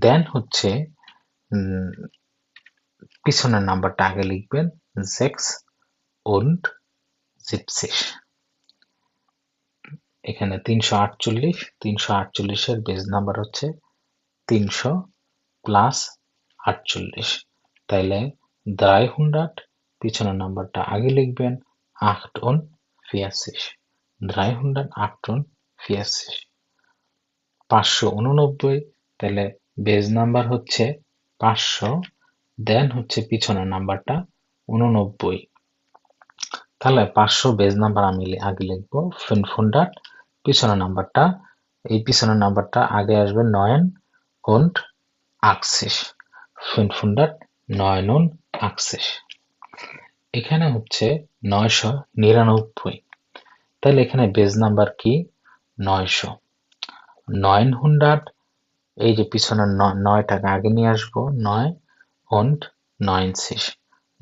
দেন হচ্ছে পিছনের নাম্বারটা আগে লিখবেন 670, এখানে 348, 348 এর বেজ নাম্বার হচ্ছে 300 প্লাস 48, তাইলে 300, পিছনের নাম্বারটা আগে লিখবেন 48, 348, 589, তাহলে বেজ নাম্বার হচ্ছে 500, দেন হচ্ছে পিছনের নাম্বারটা 89, তাহলে 500 বেজ নাম্বার আমি আগে লিখবো 500, পিছনের নাম্বারটা, এই পিছনের নাম্বারটা আগে আসবে 89, 589, এখানে হচ্ছে 999, তাহলে এখানে বেজ নাম্বার কি 900, 900, এই যে পিছনের 9টাকে আগে নিয়ে আসবো 9 und 90,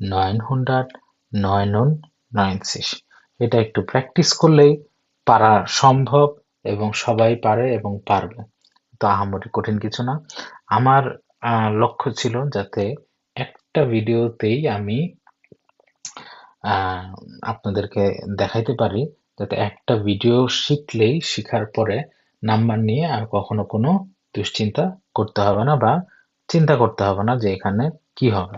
999, এটা একটু প্র্যাকটিস করলেই পারা সম্ভব এবং সবাই পারে এবং পারবে, তো আহামরি কঠিন কিছু না। আমার লক্ষ্য ছিল যাতে একটা ভিডিওতেই আমি আপনাদেরকে দেখাইতে পারি, যাতে একটা ভিডিও শিখলেই শিখার পরে নাম্বার নিয়ে আর কখনো কোনো দুশ্চিন্তা করতে হবে না বা চিন্তা করতে হবে না যে এখানে কি হবে।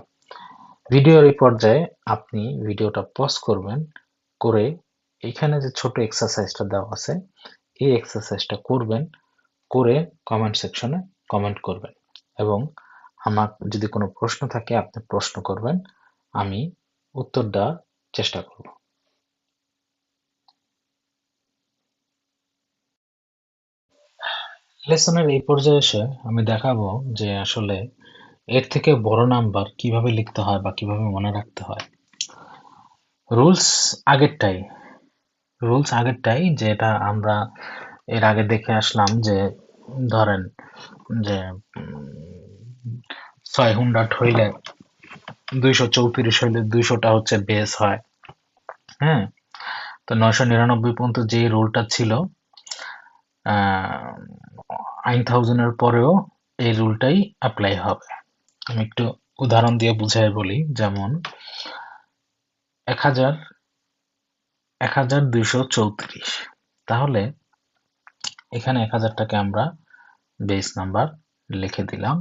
ভিডিওর এই পর্যায়ে আপনি ভিডিওটা পজ করবেন, করে এখানে যে ছোট এক্সারসাইজটা দেওয়া আছে এই এক্সারসাইজটা করবেন, করে কমেন্ট সেকশনে কমেন্ট করবেন এবং আমার যদি কোনো প্রশ্ন থাকে আপনি প্রশ্ন করবেন, আমি উত্তর দেওয়ার চেষ্টা করব। লেসনের এই পর্যায়ে এসে আমি দেখাবো যে আসলে এর থেকে বড় নাম্বার কিভাবে লিখতে হয় বা কিভাবে মনে রাখতে হয়। রুলস আগেরটাই, যেটা আমরা এর আগে দেখে আসলাম যে ধরেন যে 600 হইলে 234 হইলে 200টা হচ্ছে বেস হয়, হ্যাঁ, তো 999 পর্যন্ত যে রুলটা ছিল, আইন থাউজেন্ডের পরেও এই রুলটাই অ্যাপ্লাই হবে। আমি একটু উদাহরণ দিয়ে বুঝাই বলি, যেমন 1000 1234, তাহলে এখানে 1000টাকে আমরা বেস নাম্বার লিখে দিলাম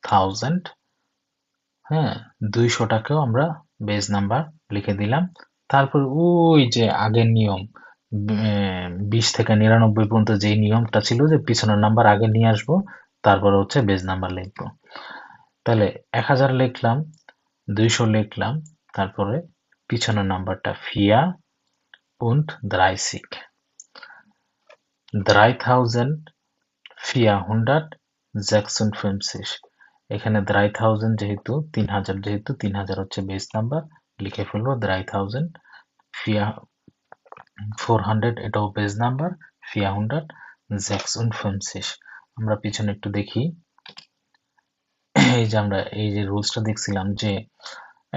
1000, হ্যাঁ, 200টাকেও আমরা বেস নাম্বার লিখে দিলাম। তারপর ওই যে আগের নিয়ম, 20 থেকে 99 পর্যন্ত যেই নিয়মটা ছিল যে পিছনের নাম্বার আগে নিয়ে আসবো, তারপরে হচ্ছে বেস নাম্বার লিখবো। তাহলে 1000 লিখলাম, 200 লিখলাম, তারপরে পিছনের নাম্বারটা 430, 3456, এখানে 3000 যেহেতু 3000, যেহেতু 3000 হচ্ছে বেস নাম্বার, লিখে ফেলবো 3400, এটাও বেস নাম্বার, 456। আমরা পিছনে একটু দেখি, এই যে আমরা এই যে রুলসটা দেখছিলাম যে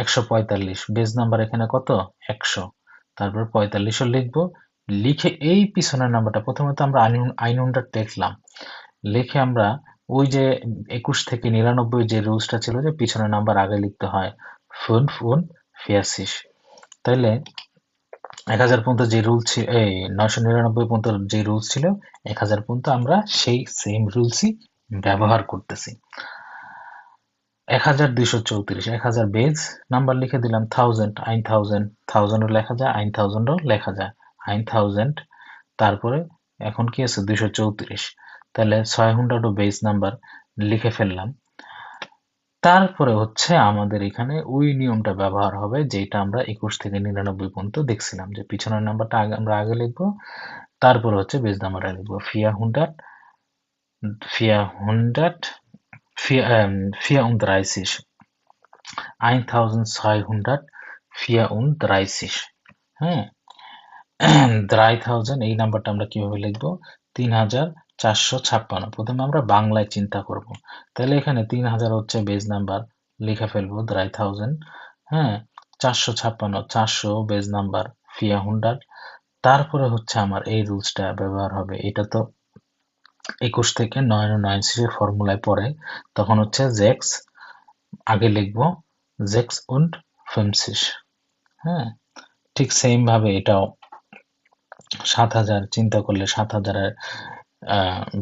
145 বেস নাম্বার, এখানে কত 100, তারপর 45ও লিখবো, লিখে এই পিছনের নাম্বারটা প্রথমে তো আমরা আইনুনটা লিখলাম, লিখে আমরা ওই যে 21 থেকে 99 যে রুলসটা ছিল যে পিছনের নাম্বার আগে লিখতে হয়, 45, তাইলে 1000 পর্যন্ত যে রুল ছিল, এই 999 পর্যন্ত যে রুলস ছিল, 1000 পর্যন্ত আমরা সেই সেম রুলসই ব্যবহার করতেছি। 1234, 1000 বেজ নাম্বার লিখে দিলাম, থাউজেন্ড, আইন থাউজেন্ড, থাউজেন্ডও লেখা যায়, আইন থাউজেন্ডও লেখা যায়, আইন থাউজেন্ড, তারপরে এখন কি আছে 234, তাহলে 600ও বেজ নাম্বার লিখে ফেললাম। তারপরে হচ্ছে আমাদের এখানে ওই নিয়মটা ব্যবহার হবে যেটা আমরা 21 থেকে 99 পর্যন্ত দেখছিলাম, যে পিছনের নাম্বারটা আমরা আগে লিখবো, তারপরে হচ্ছে বেজ নাম্বারটা লিখবো, 400, 434, 1634, হ্যাঁ, 3000, এই নাম্বারটা আমরা কিভাবে লিখবো, 3456, প্রথমে আমরা বাংলায় চিন্তা করব, তাহলে এখানে 3000 হচ্ছে বেজ নাম্বার, লিখে ফেলবো 3000, হ্যাঁ, 456, 400 বেজ নাম্বার, 400, তারপরে হচ্ছে আমার এই রুলসটা ব্যবহার হবে, এটা তো 21 থেকে 99 ফর্মুলায় পড়ে, তখন হচ্ছে জেক্স আগে লিখবো, জেক্স উন্ড ফেমসিস, হ্যাঁ, ঠিক সেম ভাবে এটাও 7000 চিন্তা করলে 7000-এর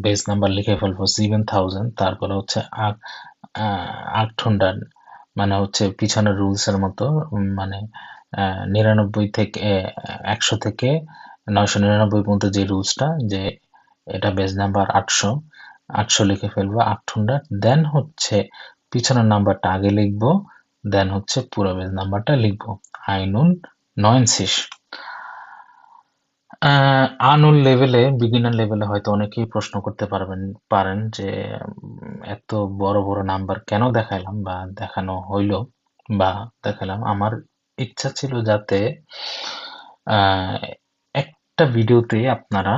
বেস নাম্বার লিখে ফেলবো 7000, তারপরে হচ্ছে 800, মানে হচ্ছে পিছনের রুলস এর মতো, মানে 99 থেকে 100 থেকে 999 পর্যন্ত যে রুলসটা, যে এটা বেস নাম্বার 800 লিখে ফেলবো, 800, দেন হচ্ছে পিছনের নাম্বারটা আগে লিখবো, দেন হচ্ছে পুরো বেস নাম্বারটা লিখবো, আইনুন 90। আননোন লেভেলে, বিগিনার লেভেলে হয়তো অনেকেই প্রশ্ন করতে পারেন যে এত বড় বড় নাম্বার কেন দেখাইলাম বা দেখানো হইলো বা দেখালাম। আমার ইচ্ছা ছিল যাতে আহ, একটা ভিডিওতে আপনারা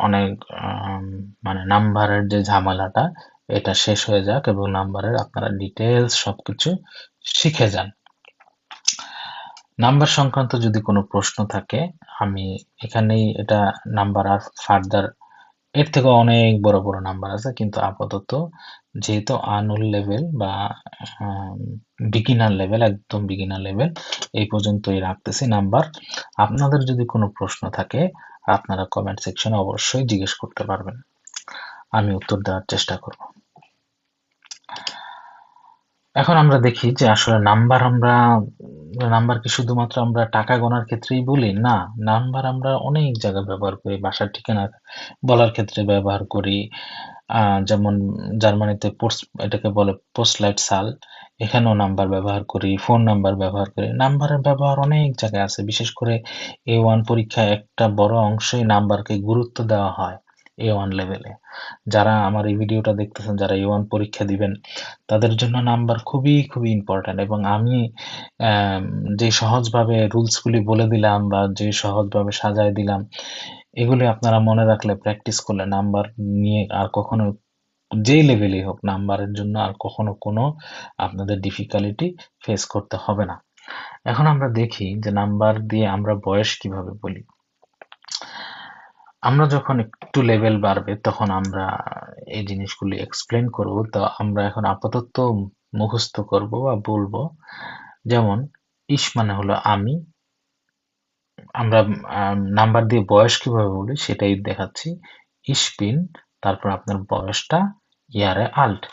অনেক মানে নাম্বারের যে ঝামেলাটা, এটা শেষ হয়ে যাক এবং নাম্বারের আপনারা ডিটেলস সবকিছু শিখে যান। নাম্বার সংক্রান্ত যদি কোনো প্রশ্ন থাকে, আমি এখানেই এটা নাম্বার আর ফার্দার, এর থেকে অনেক বড় বড় নাম্বার আছে, কিন্তু আপাতত যেহেতু আননোন লেভেল বা বিগিনার লেভেল, একদম বিগিনার লেভেল, এই পর্যন্তই রাখতেছি নাম্বার। আপনাদের যদি কোনো প্রশ্ন থাকে, আপনারা কমেন্ট সেকশনে অবশ্যই জিজ্ঞেস করতে পারবেন, আমি উত্তর দেওয়ার চেষ্টা করব। এখন আমরা দেখি যে আসলে নাম্বার কি শুধুমাত্র আমরা টাকা গোনার ক্ষেত্রেই বলি? না, নাম্বার আমরা অনেক জায়গায় ব্যবহার করি, বাসার ঠিকানা বলার ক্ষেত্রে ব্যবহার করি, যেমন জার্মানিতে এটাকে বলে পোস্টলাইট সাল, এখানেও নাম্বার ব্যবহার করি, ফোন নাম্বার ব্যবহার করি, নাম্বারের ব্যবহার অনেক জায়গায় আছে। বিশেষ করে A1 পরীক্ষায় একটা বড় অংশই নাম্বারকে গুরুত্ব দেওয়া হয় A1 লেভেলে। যারা আমার এই ভিডিওটা দেখতেছেন, যারা A1 পরীক্ষা দিবেন, তাদের জন্য নাম্বার খুবই খুবই ইম্পর্ট্যান্ট, এবং আমি যে সহজভাবে রুলসগুলি বলে দিলাম বা যে সহজভাবে সাজায় দিলাম, এগুলি আপনারা মনে রাখলে, প্র্যাকটিস করলে, নাম্বার নিয়ে আর কখনো, যেই লেভেলেই হোক, নাম্বারের জন্য আর কখনো কোনো আপনাদের ডিফিকাল্টি ফেস করতে হবে না। এখন আমরা দেখি যে নাম্বার দিয়ে আমরা বয়স কিভাবে বলি। আমরা যখন একটু লেভেল বাড়বে তখন আমরা এই জিনিসগুলি এক্সপ্লেন করব। তো আমরা এখন আপাতত মুখস্থ করব বা বলবো। যেমন ইস মানে হলো আমি। আমরা নাম্বার দিয়ে বয়স কিভাবে বলি সেটাই দেখাচ্ছি। ইস বিন, তারপর আপনার বয়সটা ইয়ারে আল্ট।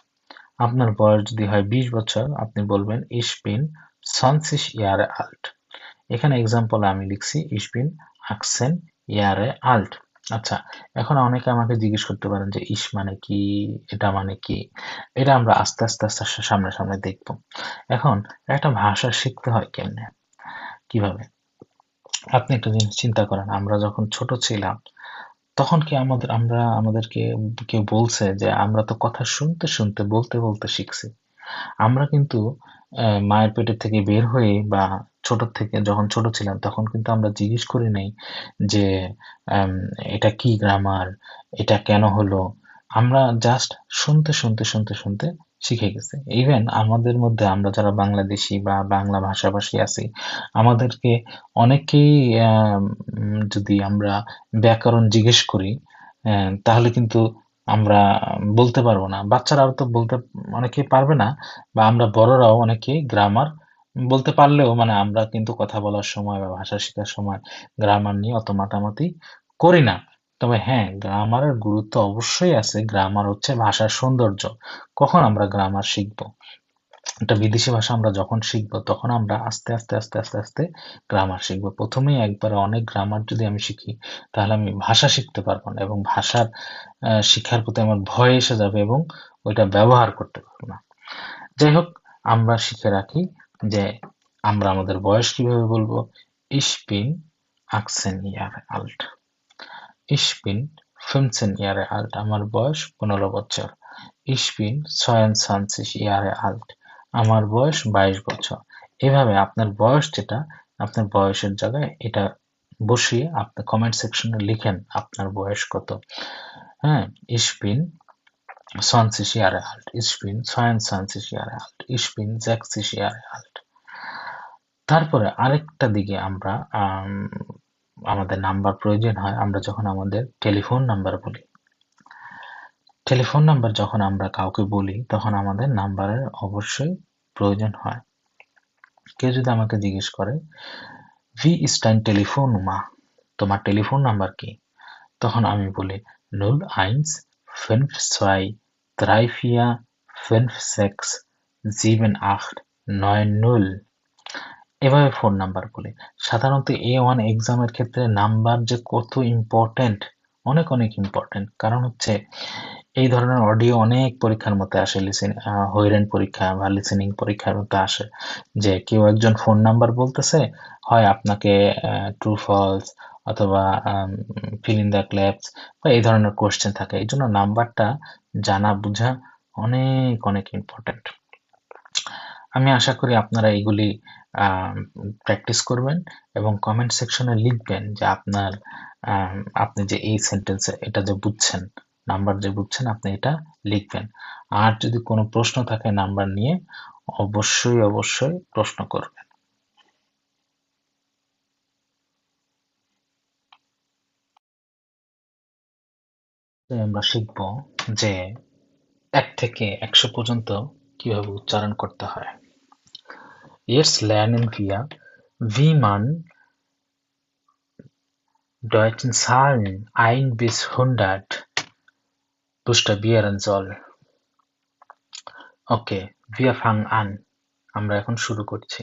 আপনার বয়স যদি হয় 20 বছর, আপনি বলবেন ইস বিন 20 ইয়ারে আল্ট। এখানে এক্সাম্পল আমি লিখছি ইস বিন 18 ইয়ারে আল্ট। আচ্ছা, এখন অনেকে আমাকে জিজ্ঞেস করতে পারেন যে ইস মানে কি, এটা মানে কি। এটা আমরা আস্তে আস্তে আস্তে আস্তে সামনে সামনে দেখব। এখন একটা ভাষা শিখতে হয় কেমনে, কিভাবে। আপনি একটা জিনিস চিন্তা করেন, আমরা যখন ছোট ছিলাম তখন কি আমাদেরকে কেউ বলছে যে আমরা তো কথা শুনতে শুনতে বলতে বলতে শিখছি। আমরা কিন্তু মায়ের পেটের থেকে বের হয়ে বা ছোট থেকে যখন ছোট ছিলাম তখন কিন্তু আমরা জিজ্ঞেস করি নাই যে আম, এটা কি গ্রামার, এটা কেন হলো। আমরা জাস্ট শুনতে শুনতে শুনতে শুনতে শিখে গেছি। ইভেন আমাদের মধ্যে আমরা যারা বাংলাদেশি বা বাংলা ভাষাভাষী আছি, আমাদেরকে অনেকেই যদি আমরা ব্যাকরণ জিজ্ঞেস করি, তাহলে কিন্তু আমরা বলতে পারবো না। বাচ্চারাও তো বলতে অনেকেই পারবে না, বা আমরা বড়রাও অনেকেই গ্রামার বলতে পারলেও মানে আমরা কিন্তু কথা বলার সময় বা ভাষা শেখার সময় গ্রামার নিয়ে অত মাতামাতি করি না। তবে হ্যাঁ, গ্রামারের গুরুত্ব অবশ্যই আছে। গ্রামার হচ্ছে ভাষার সৌন্দর্য। কখন আমরা গ্রামার শিখবো? একটা বিদেশি ভাষা আমরা যখন শিখবো তখন আমরা আস্তে আস্তে আস্তে আস্তে আস্তে গ্রামার শিখবো। প্রথমেই একবারে অনেক গ্রামার যদি আমি শিখি তাহলে আমি ভাষা শিখতে পারবো না, এবং ভাষার শিক্ষার প্রতি আমার ভয় এসে যাবে এবং ওইটা ব্যবহার করতে পারবো না। যাই হোক, আমরা শিখে রাখি যে আমরা আমাদের বয়স কিভাবে বলবো। Ich bin 18 Jahre alt. Ich bin 15 Jahre alt. আমার বয়স 15 বছর। Ich bin 22 Jahre alt. আমার বয়স 22 বছর। এভাবে আপনার বয়স যেটা, আপনার বয়সের জায়গায় এটা বসিয়ে আপনি কমেন্ট সেকশনে লিখেন আপনার বয়স কত। হ্যাঁ, ich bin 20 Jahre alt. Ich bin 22 Jahre alt. Ich bin 60 Jahre alt. তারপরে আরেকটা দিকে আমরা আমাদের নাম্বার প্রয়োজন হয় আমরা যখন আমাদের টেলিফোন নাম্বার বলি। টেলিফোন নাম্বার যখন আমরা কাউকে বলি তখন আমাদের নাম্বারের অবশ্যই প্রয়োজন হয়। কেউ যদি আমাকে জিজ্ঞেস করে ভি ist dein Telefonnummer, তোমার টেলিফোন নাম্বার কি, তখন আমি বলি 015234567890। এভাবে ফোন নাম্বার বলি। সাধারণত A1 এক্সামের ক্ষেত্রে নাম্বার যে কত ইম্পর্টেন্ট, অনেক অনেক ইম্পর্টেন্ট। কারণ হচ্ছে এই ধরনের অডিও অনেক পরীক্ষার মধ্যে আসে, হইরেন পরীক্ষা বা লিসেনিং পরীক্ষার মধ্যে আসে, যে কেউ একজন ফোন নাম্বার বলতেছে, হয় আপনাকে ট্রু ফলস অথবা ফিল ইন দ্য ক্ল্যাপস বা এই ধরনের কোশ্চেন থাকে। এই জন্য নাম্বারটা জানা বোঝা অনেক অনেক ইম্পর্টেন্ট। আমি আশা করি আপনারা এগুলি প্র্যাকটিস করবেন এবং কমেন্ট সেকশনে লিখবেন যে আপনি যে এই সেন্টেন্সে এটা যে বুঝছেন, নাম্বার যে বুঝছেন আপনি এটা লিখবেন। আর যদি কোনো প্রশ্ন থাকে নাম্বার নিয়ে, অবশ্যই অবশ্যই প্রশ্ন করবেন। আমরা শিখব যে 1 থেকে 100 পর্যন্ত কিভাবে উচ্চারণ করতে হয়। Jetzt lernen wir, wie man deutschen Zahlen 1 bis 100 buchstabieren soll. Okay, wir fangen an. আমরা এখন শুরু করছি।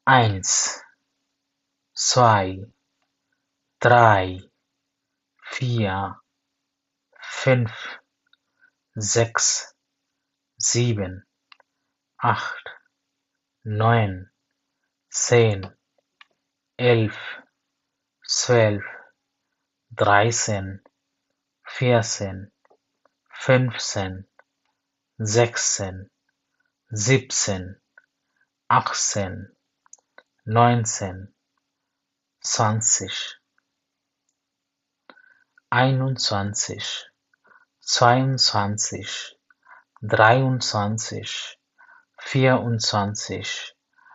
1, 2, 3, 4, 5, 6, 7, 8, 9, 10, 11, 12, 13, 14, 15, 16, 17, 18, 19, 20, 21, 22, 23, 24, 25, 26, 27, 28, 29, 30, 31, 32, 33, 34, 35, 36, 37, 38, 39, 40, 41, 42, 43, 44, 45, 46, 47, 48, 49, 50, 51, 52, 53, 54, 55, 56, 57, 58, 59, 60, 61, 62, 63, 64, 65, 66, 67, 68, 69, 70, 71, 72, 73, 74, 75, 76, 77, 78, 79, 80, 81, 82, 83, 84, 85,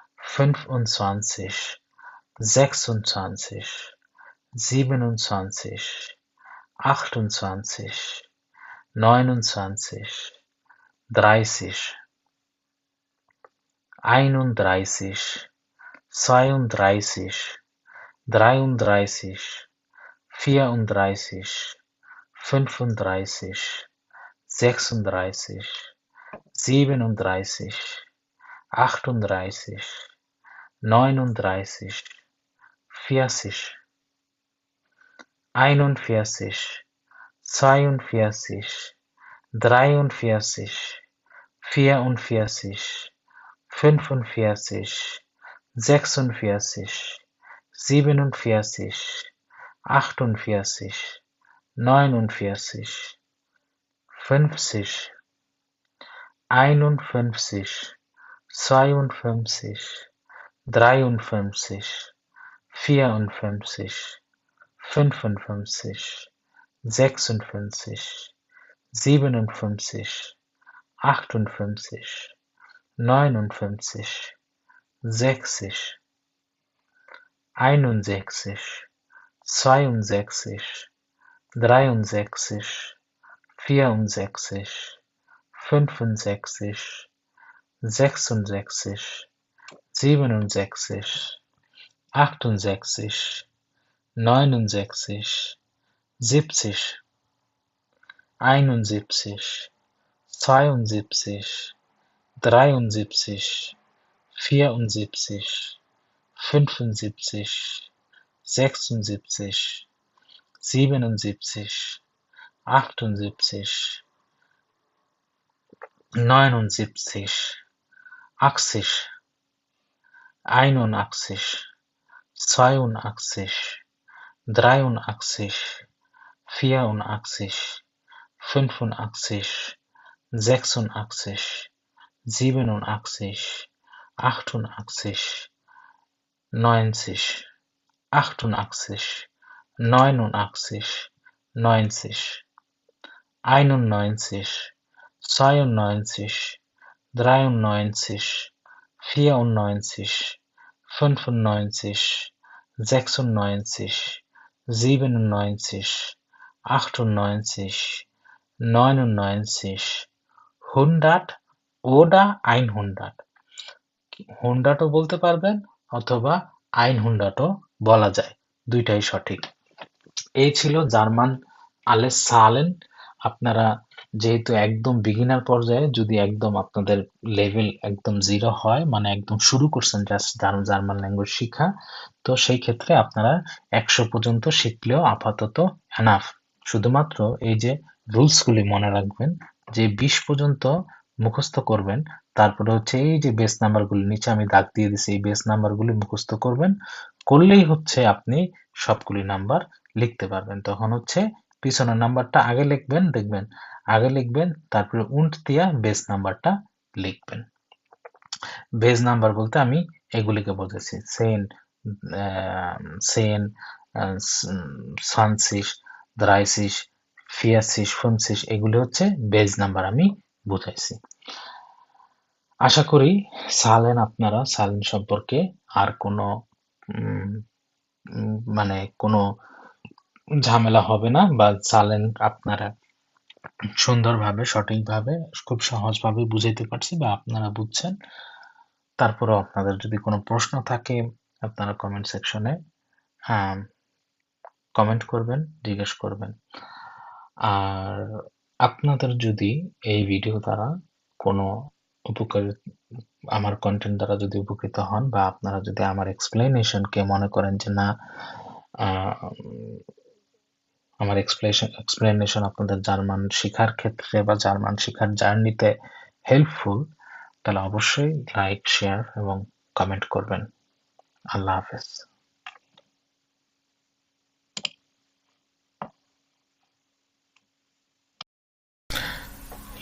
86, 87, 88, 90, 88, 89, 90, 91, 92, 93, 94, 95, 96, 97, 98, 99, 100 oder 100 100ও বলতে পারবেন অথবা 100ও বলা যায়, দুইটাই সঠিক। এই ছিল জার্মান আলেস সালেন। আপনারা যেহেতু একদম বিগিনার পর্যায়ে, যদি একদম আপনাদের লেভেল একদম 0 হয়, মানে একদম শুরু করছেন জাস্ট জার্মান ল্যাঙ্গুয়েজ শিখা, তো সেই ক্ষেত্রে আপনারা 100 পর্যন্ত শিখলেও আপাতত এনাফ। শুধুমাত্র এই যে রুলসগুলি মনে রাখবেন, যে 20 পর্যন্ত মুখস্থ করবেন, তারপরে হচ্ছে এই যে বেস নাম্বারগুলি নিচে আমি দাগ দিয়ে দিছি, এই বেস নাম্বারগুলি মুখস্থ করবেন, করলেই হচ্ছে আপনি সবগুলি নাম্বার লিখতে পারবেন। তখন হচ্ছে পিছনের নাম্বারটা আগে লিখবেন, দেখবেন আগে লিখবেন, তারপরে উন্ট দিয়া বেস নাম্বারটা লিখবেন। বেস নাম্বার বলতে আমি এগুলিকে বোঝাচ্ছি, সেন, সেন, সানসিস, দ্রাইসিস, ফিয়াসিস, ফুনসিস, এগুলি হচ্ছে বেস নাম্বার আমি বুঝাইছি। আশা করি আপনারা সালেন সম্পর্কে আর কোনো মানে কোনো ঝামেলা হবে না, বা সালেন আপনারা সুন্দরভাবে, সঠিকভাবে, খুব সহজভাবে বুঝাইতে পারছি, বা আপনারা বুঝছেন। তারপরেও আপনাদের যদি কোনো প্রশ্ন থাকে, আপনারা কমেন্ট সেকশনে কমেন্ট করবেন, জিজ্ঞেস করবেন। আর আপনাদের যদি এই ভিডিও দ্বারা কোনো আমার কন্টেন্ট দ্বারা যদি উপকৃত হন, বা আপনারা যদি আমার এক্সপ্লেনেশনকে মনে করেন যে না, আমার এক্সপ্লেনেশন আপনাদের জার্মান শেখার ক্ষেত্রে বা জার্মান শেখার জার্নিতে হেল্পফুল, তাহলে অবশ্যই লাইক, শেয়ার এবং কমেন্ট করবেন। আল্লাহ হাফেজ।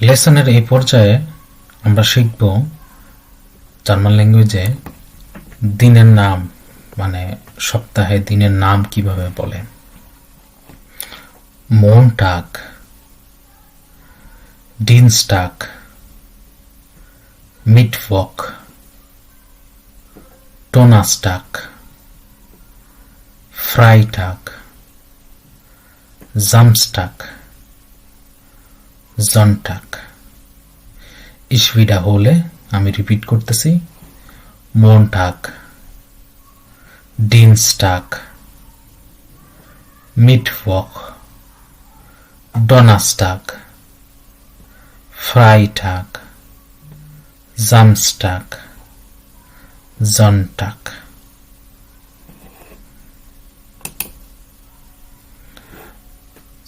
লেসনের এই পর্যায়ে আমরা শিখব জার্মান ল্যাঙ্গুয়েজে দিনের নাম, মানে সপ্তাহে দিনের নাম কিভাবে বলে। Montag, Dienstag, Mittwoch, Donnerstag, Freitag, Samstag, Sonntag. Ich wiederhole, আমি রিপিট করতেছি, Montag, Dienstag, Mittwoch, Donnerstag, Freitag, Samstag, Sonntag.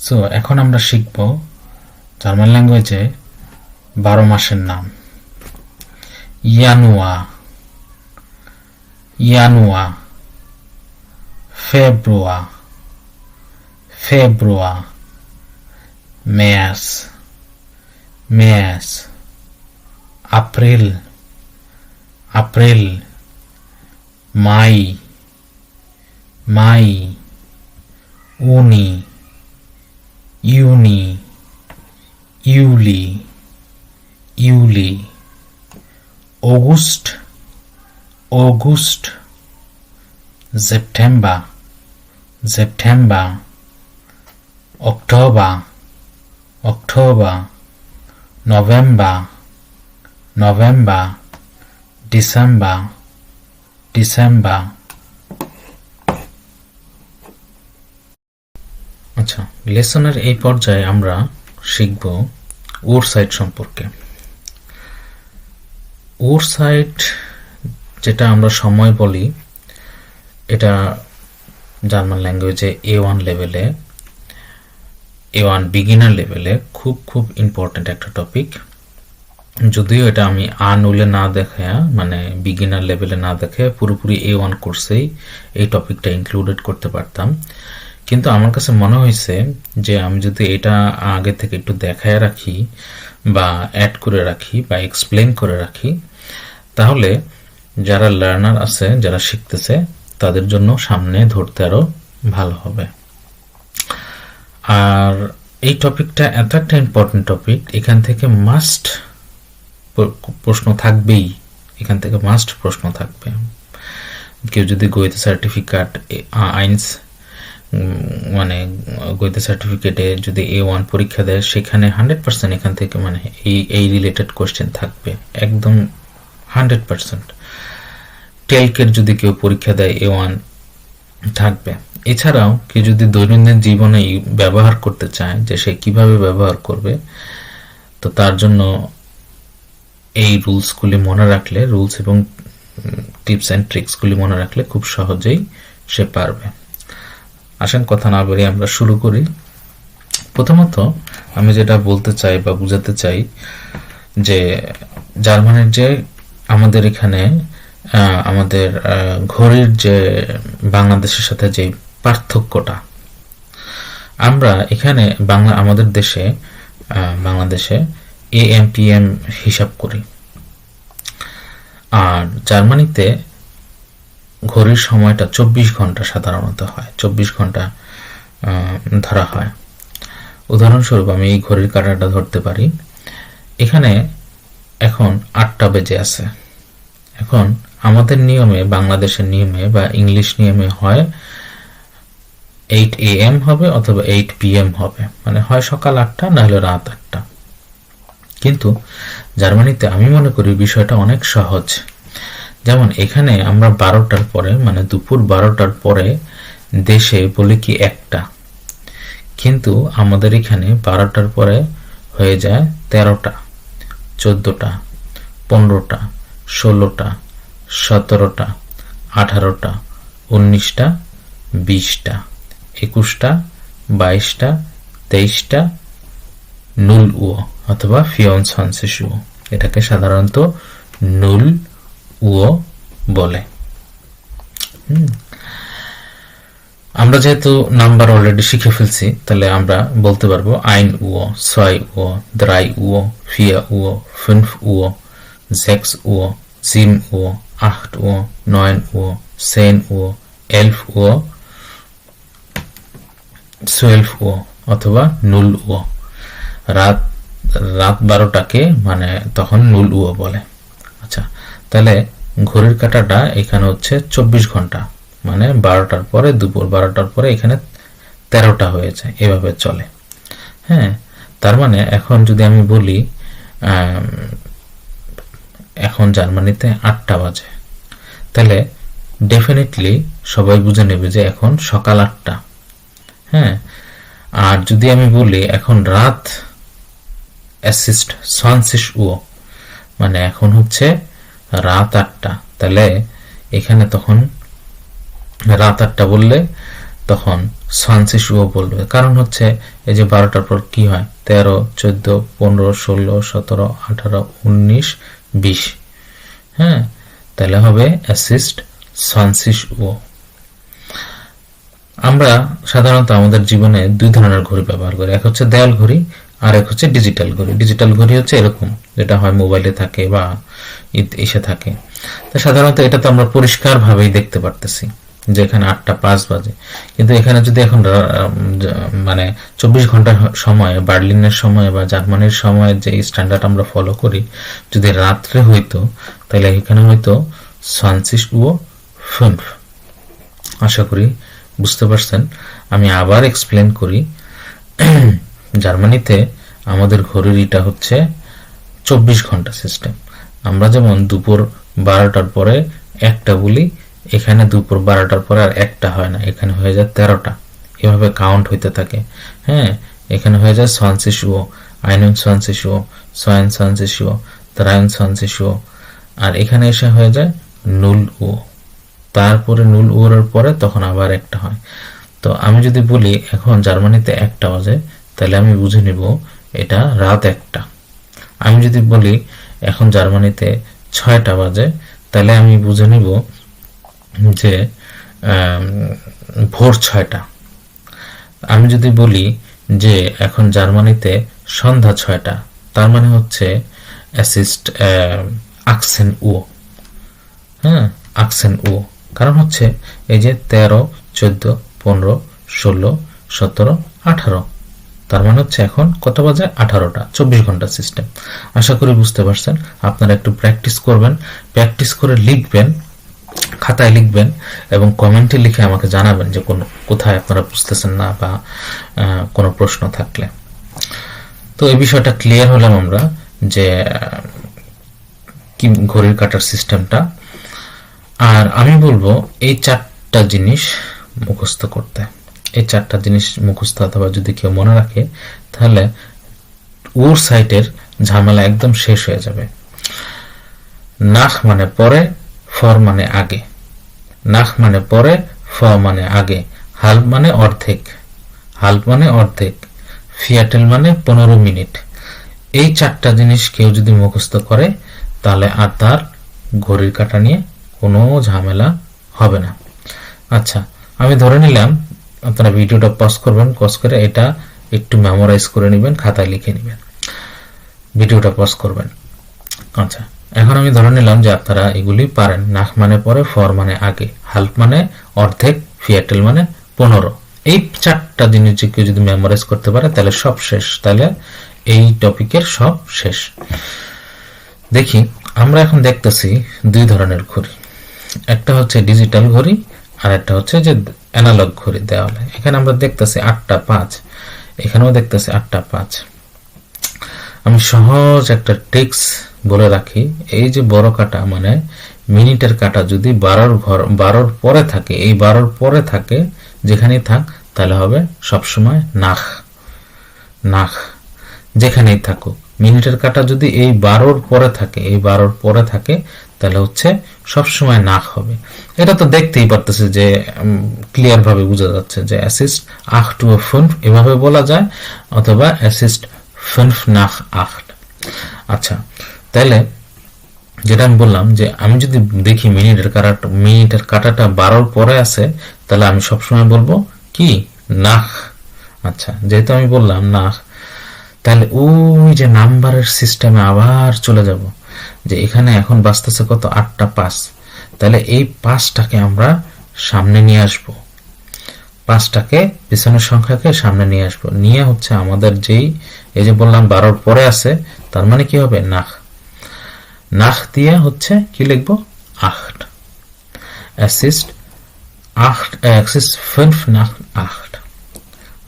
So এখন আমরা শিখব জার্মান ল্যাঙ্গুয়েজে 12 মাসের নাম। Januar, Januar, Februar, Februar, März, März, April, April, Mai, Mai, Juni, Juni, Juli, Juli, August, August, September, September, Oktober, Oktober, November, November, December, December. আচ্ছা, লেসনের এই পর্যায়ে আমরা শিখব ওরসাইট সম্পর্কে। ওরসাইট যেটা আমরা সময় বলি, এটা জার্মান ল্যাঙ্গুয়েজে A1 লেভেলে, A1 বিগিনার লেভেলে খুব খুব ইম্পর্টেন্ট একটা টপিক। যদিও এটা আমি আনুলে না দেখে, মানে বিগিনার লেভেলে না দেখে পুরোপুরি A1 কোর্সেই এই টপিকটা ইনক্লুডেড করতে পারতাম, কিন্তু আমার কাছে মনে হয়েছে যে আমি যদি এটা আগে থেকে একটু দেখায় রাখি বা অ্যাড করে রাখি বা এক্সপ্লেন করে রাখি, তাহলে যারা লার্নার আছে, যারা শিখতেছে, তাদের জন্য সামনে ধরতে আরো ভালো হবে। আর এই টপিকটা এত একটা ইম্পর্টেন্ট টপিক, এখান থেকে মাস্ট প্রশ্ন থাকবেই, এখান থেকে মাস্ট প্রশ্ন থাকবে। কেউ যদি গোয়েতে সার্টিফিকেট আইনস মানে গোয়েতে সার্টিফিকেটে যদি A1 পরীক্ষা দেয়, সেখানে 100% এখান থেকে মানে এই রিলেটেড কোশ্চেন থাকবে, একদম 100%। টেলকের যদি কেউ পরীক্ষা দেয় A1 থাকবে। এছাড়াও কেউ যদি দৈনন্দিন জীবনে ব্যবহার করতে চায়, যে সে কিভাবে ব্যবহার করবে, তো তার জন্য এই রুলসগুলি মনে রাখলে, রুলস এবং টিপস অ্যান্ড ট্রিক্সগুলি মনে রাখলে খুব সহজেই সে পারবে। আসেন কথা না বেরিয়ে আমরা শুরু করি। প্রথমত আমি যেটা বলতে চাই বা বুঝাতে চাই যে জার্মানির যে আমাদের এখানে আমাদের ঘড়ির যে বাংলাদেশের সাথে যে পার্থক্যটা, আমরা এখানে আমাদের দেশে বাংলাদেশে AM PM হিসাব করি, আর জার্মানিতে ঘড়ির সময়টা 24 ঘন্টা সাধারণত হয়, 24 ঘন্টা ধরা হয়। উদাহরণস্বরূপ আমি এই ঘড়ির কাঁটাটা ধরতে পারি, এখানে এখন 8টা বেজে আছে। এখন আমাদের নিয়মে, বাংলাদেশের নিয়মে বা ইংলিশ নিয়মে হয় 8 AM হবে অথবা 8 PM হবে, মানে হয় সকাল 8টা না হলে রাত 8টা। কিন্তু জার্মানিতে আমি মনে করি বিষয়টা অনেক সহজ। যেমন এখানে আমরা 12টার পরে, মানে দুপুর 12টার পরে দেশে বলি কি 1টা, কিন্তু আমাদের এখানে 12টার পরে হয়ে যায় 13টা, 14টা, 15টা, 16টা, 17টা, 18টা, 19টা, 20টা, 21টা, 22টা, 23টা, 0 Uhr অথবা 24 Uhr, এটাকে সাধারণত 0 Uhr বলে। আমরা যেহেতু নাম্বার অলরেডি শিখে ফেলছি, তাহলে আমরা বলতে পারবো 1 Uhr, 2 Uhr, 3 Uhr, 4 Uhr, 5 Uhr, 6 Uhr, 7 Uhr, 8 Uhr, 9 Uhr, 10 Uhr, 11 Uhr, 12 Uhr অথবা 0 Uhr। রাত 12টাকে মানে তখন 0 Uhr বলে। আচ্ছা, তাহলে ঘড়ির কাঁটাটা এখানে হচ্ছে 24 ঘন্টা, মানে 12টার পরে, দুপুর 12টার পরে এখানে 13টা হয়ে যায়, এভাবে চলে। হ্যাঁ, তার মানে এখন যদি আমি বলি এখন জার্মানিতে 8টা বাজে, তাহলে ডেফিনেটলি সবাই বুঝে নেবে যে এখন সকাল 8টা। হ্যাঁ, আর যদি আমি বলি এখন রাত অ্যাসিস্ট 20 Uhr, মানে এখন হচ্ছে রাত 8টা, তাহলে এখানে তখন রাত 8টা বললে তখন 20 Uhr বলবে, কারণ হচ্ছে এই যে 12টার পর কি হয়, 13, 14, 15, 16, 17, 18, 19, 20। হ্যাঁ, তাহলে হবে অ্যাসিস্ট 20 Uhr। আমরা সাধারণত আমাদের জীবনে দুই ধরনের ঘড়ি ব্যবহার করি, এক হচ্ছে দেয়াল ঘড়ি আর এক হচ্ছে ডিজিটাল ঘড়ি। ডিজিটাল ঘড়ি হচ্ছে এরকম, যেটা হয় মোবাইলে থাকে বা এসে থাকে। তো সাধারণত এটা তো আমরা পরিষ্কার ভাবেই দেখতে পারতেছি যে এখানে 8টা 5 বাজে, কিন্তু এখানে যদি এখন মানে 24 ঘন্টার সময়, বার্লিনের সময় বা জার্মানির সময় যে স্ট্যান্ডার্ড আমরা ফলো করি, যদি রাত্রে হইতো তাহলে এখানে হয়তো 20 Uhr 5। আশা করি বুঝতে পারছেন। আমি আবার এক্সপ্লেন করি। জার্মানিতে আমাদের ঘড়ির এটা হচ্ছে 24 ঘন্টা সিস্টেম। আমরা যেমন দুপুর 12টার পরে 1টা বলি, এখানে দুপুর 12টার পরে আর 1টা হয় না, এখানে হয়ে যায় 13টা, এভাবে কাউন্ট হইতে থাকে। হ্যাঁ, এখানে হয়ে যায় 20 Uhr, 21 Uhr, 22 Uhr, 23 Uhr, আর এখানে এসে হয়ে যায় 0 Uhr, তারপরে 0 Uhr এর পরে তখন আবার 1টা হয়। তো আমি যদি বলি এখন জার্মানিতে 1টা বাজে, তাহলে আমি বুঝে নিব এটা রাত 1টা। আমি যদি বলি এখন জার্মানিতে 6টা বাজে, তাহলে আমি বুঝে নিব যে ভোর 6টা। আমি যদি বলি যে এখন জার্মানিতে সন্ধ্যা 6টা, তার মানে হচ্ছে অ্যাসিস্ট 18 Uhr। হ্যাঁ, 18 Uhr, কারণ হচ্ছে এই যে 13, 14, 15, 16, 17, 18, তার মানে হচ্ছে এখন কত বাজে, 18টা, 24 ঘন্টা সিস্টেম। আশা করি বুঝতে পারছেন। আপনারা একটু প্র্যাকটিস করবেন, প্র্যাকটিস করে লিখবেন, খাতায় লিখবেন এবং কমেন্টে লিখে আমাকে জানাবেন যে কোথায় আপনারা বুঝতেছেন না বা কোনো প্রশ্ন থাকলে। তো এই বিষয়টা ক্লিয়ার হলাম আমরা যে কি ঘড়ির কাটার সিস্টেমটা। আর আমি বলবো এই 4টা জিনিস মুখস্থ করতে। এই 4টা জিনিস মুখস্থ অথবা যদি কেউ মনে রাখে, তাহলে ওর সাইটের ঝামেলা একদম শেষ হয়ে যাবে। নাখ মানে পরে, ফর মানে আগে। নাখ মানে পরে, ফ মানে আগে। হাল্প মানে অর্ধেক, হাল্প মানে অর্ধেক। ফিয়াটেল মানে 15 মিনিট। এই 4টা জিনিস কেউ যদি মুখস্থ করে, তাহলে আর তার ঘড়ির কাঁটা নিয়ে কোনো ঝামেলা হবে না। আচ্ছা, আমি ধরে নিলাম আপনারা ভিডিওটা পজ করবেন, পজ করে এটা একটু মেমোরাইজ করে নেবেন, খাতায় লিখে নেবেন, ভিডিওটা পজ করবেন। আচ্ছা, এখন আমি ধরে নিলাম যে আপনারা এগুলি পারেন। নাক মানে পরে, ফর মানে আগে, হাল্প মানে অর্ধেক, ফিয়াটেল মানে 15। এই 4টা জিনিস কেউ যদি মেমোরাইজ করতে পারে তাহলে সব শেষ, তাহলে এই টপিকের সব শেষ। দেখি, আমরা এখন দেখতেছি দুই ধরনের ঘড়ি, একটা হচ্ছে ডিজিটাল ঘড়ি আর একটা হচ্ছে যে অ্যানালগ ঘড়ি দেওয়ালে। এখানে আমরা দেখতেছি 8টা 5, এখানেও দেখতেছি 8টা 5। আমি সহজ একটা ট্রিক্স বলে রাখি, এই যে বড় কাটা মানে মিনিটের কাটা যদি 12 পরে থাকে, এই 12 পরে থাকে যেখানেই থাক, তাহলে হবে সবসময় নাখ। নাখ যেখানেই থাকুক, মিনিটের কাটা যদি এই 12 পরে থাকে, এই 12 পরে থাকে, তাহলে হচ্ছে সবসময় নাখ হবে। এটা তো দেখতেই পারতেছে যে ক্লিয়ার ভাবে বোঝা যাচ্ছে যে অ্যাসিস্ট 8 Uhr 5 এভাবে বলা যায়, অথবা অ্যাসিস্ট 5 nach 8। আচ্ছা, তাহলে যেটা আমি বললাম যে আমি যদি দেখি মিনিটের কাটাটা 12 পরে আছে, তাহলে আমি সবসময় বলবো কি, নাখ। আচ্ছা, যেহেতু আমি বললাম নাখ, তাহলে ওই যে নাম্বারের সিস্টেমে আবার চলে যাব, যে এখানে এখন বাজতেছে কত, 8টা 5, তাহলে এই 5টাকে আমরা সামনে নিয়ে আসব, 5টাকে পিছনের সংখ্যাকে সামনে নিয়ে আসব, নিয়ে হচ্ছে আমাদের যেই এই যে বললাম 12 পরে আছে, তার মানে কি হবে, নাখ। নাখ দিয়ে হচ্ছে কি লিখবো, আট। Es ist 5 nach 8।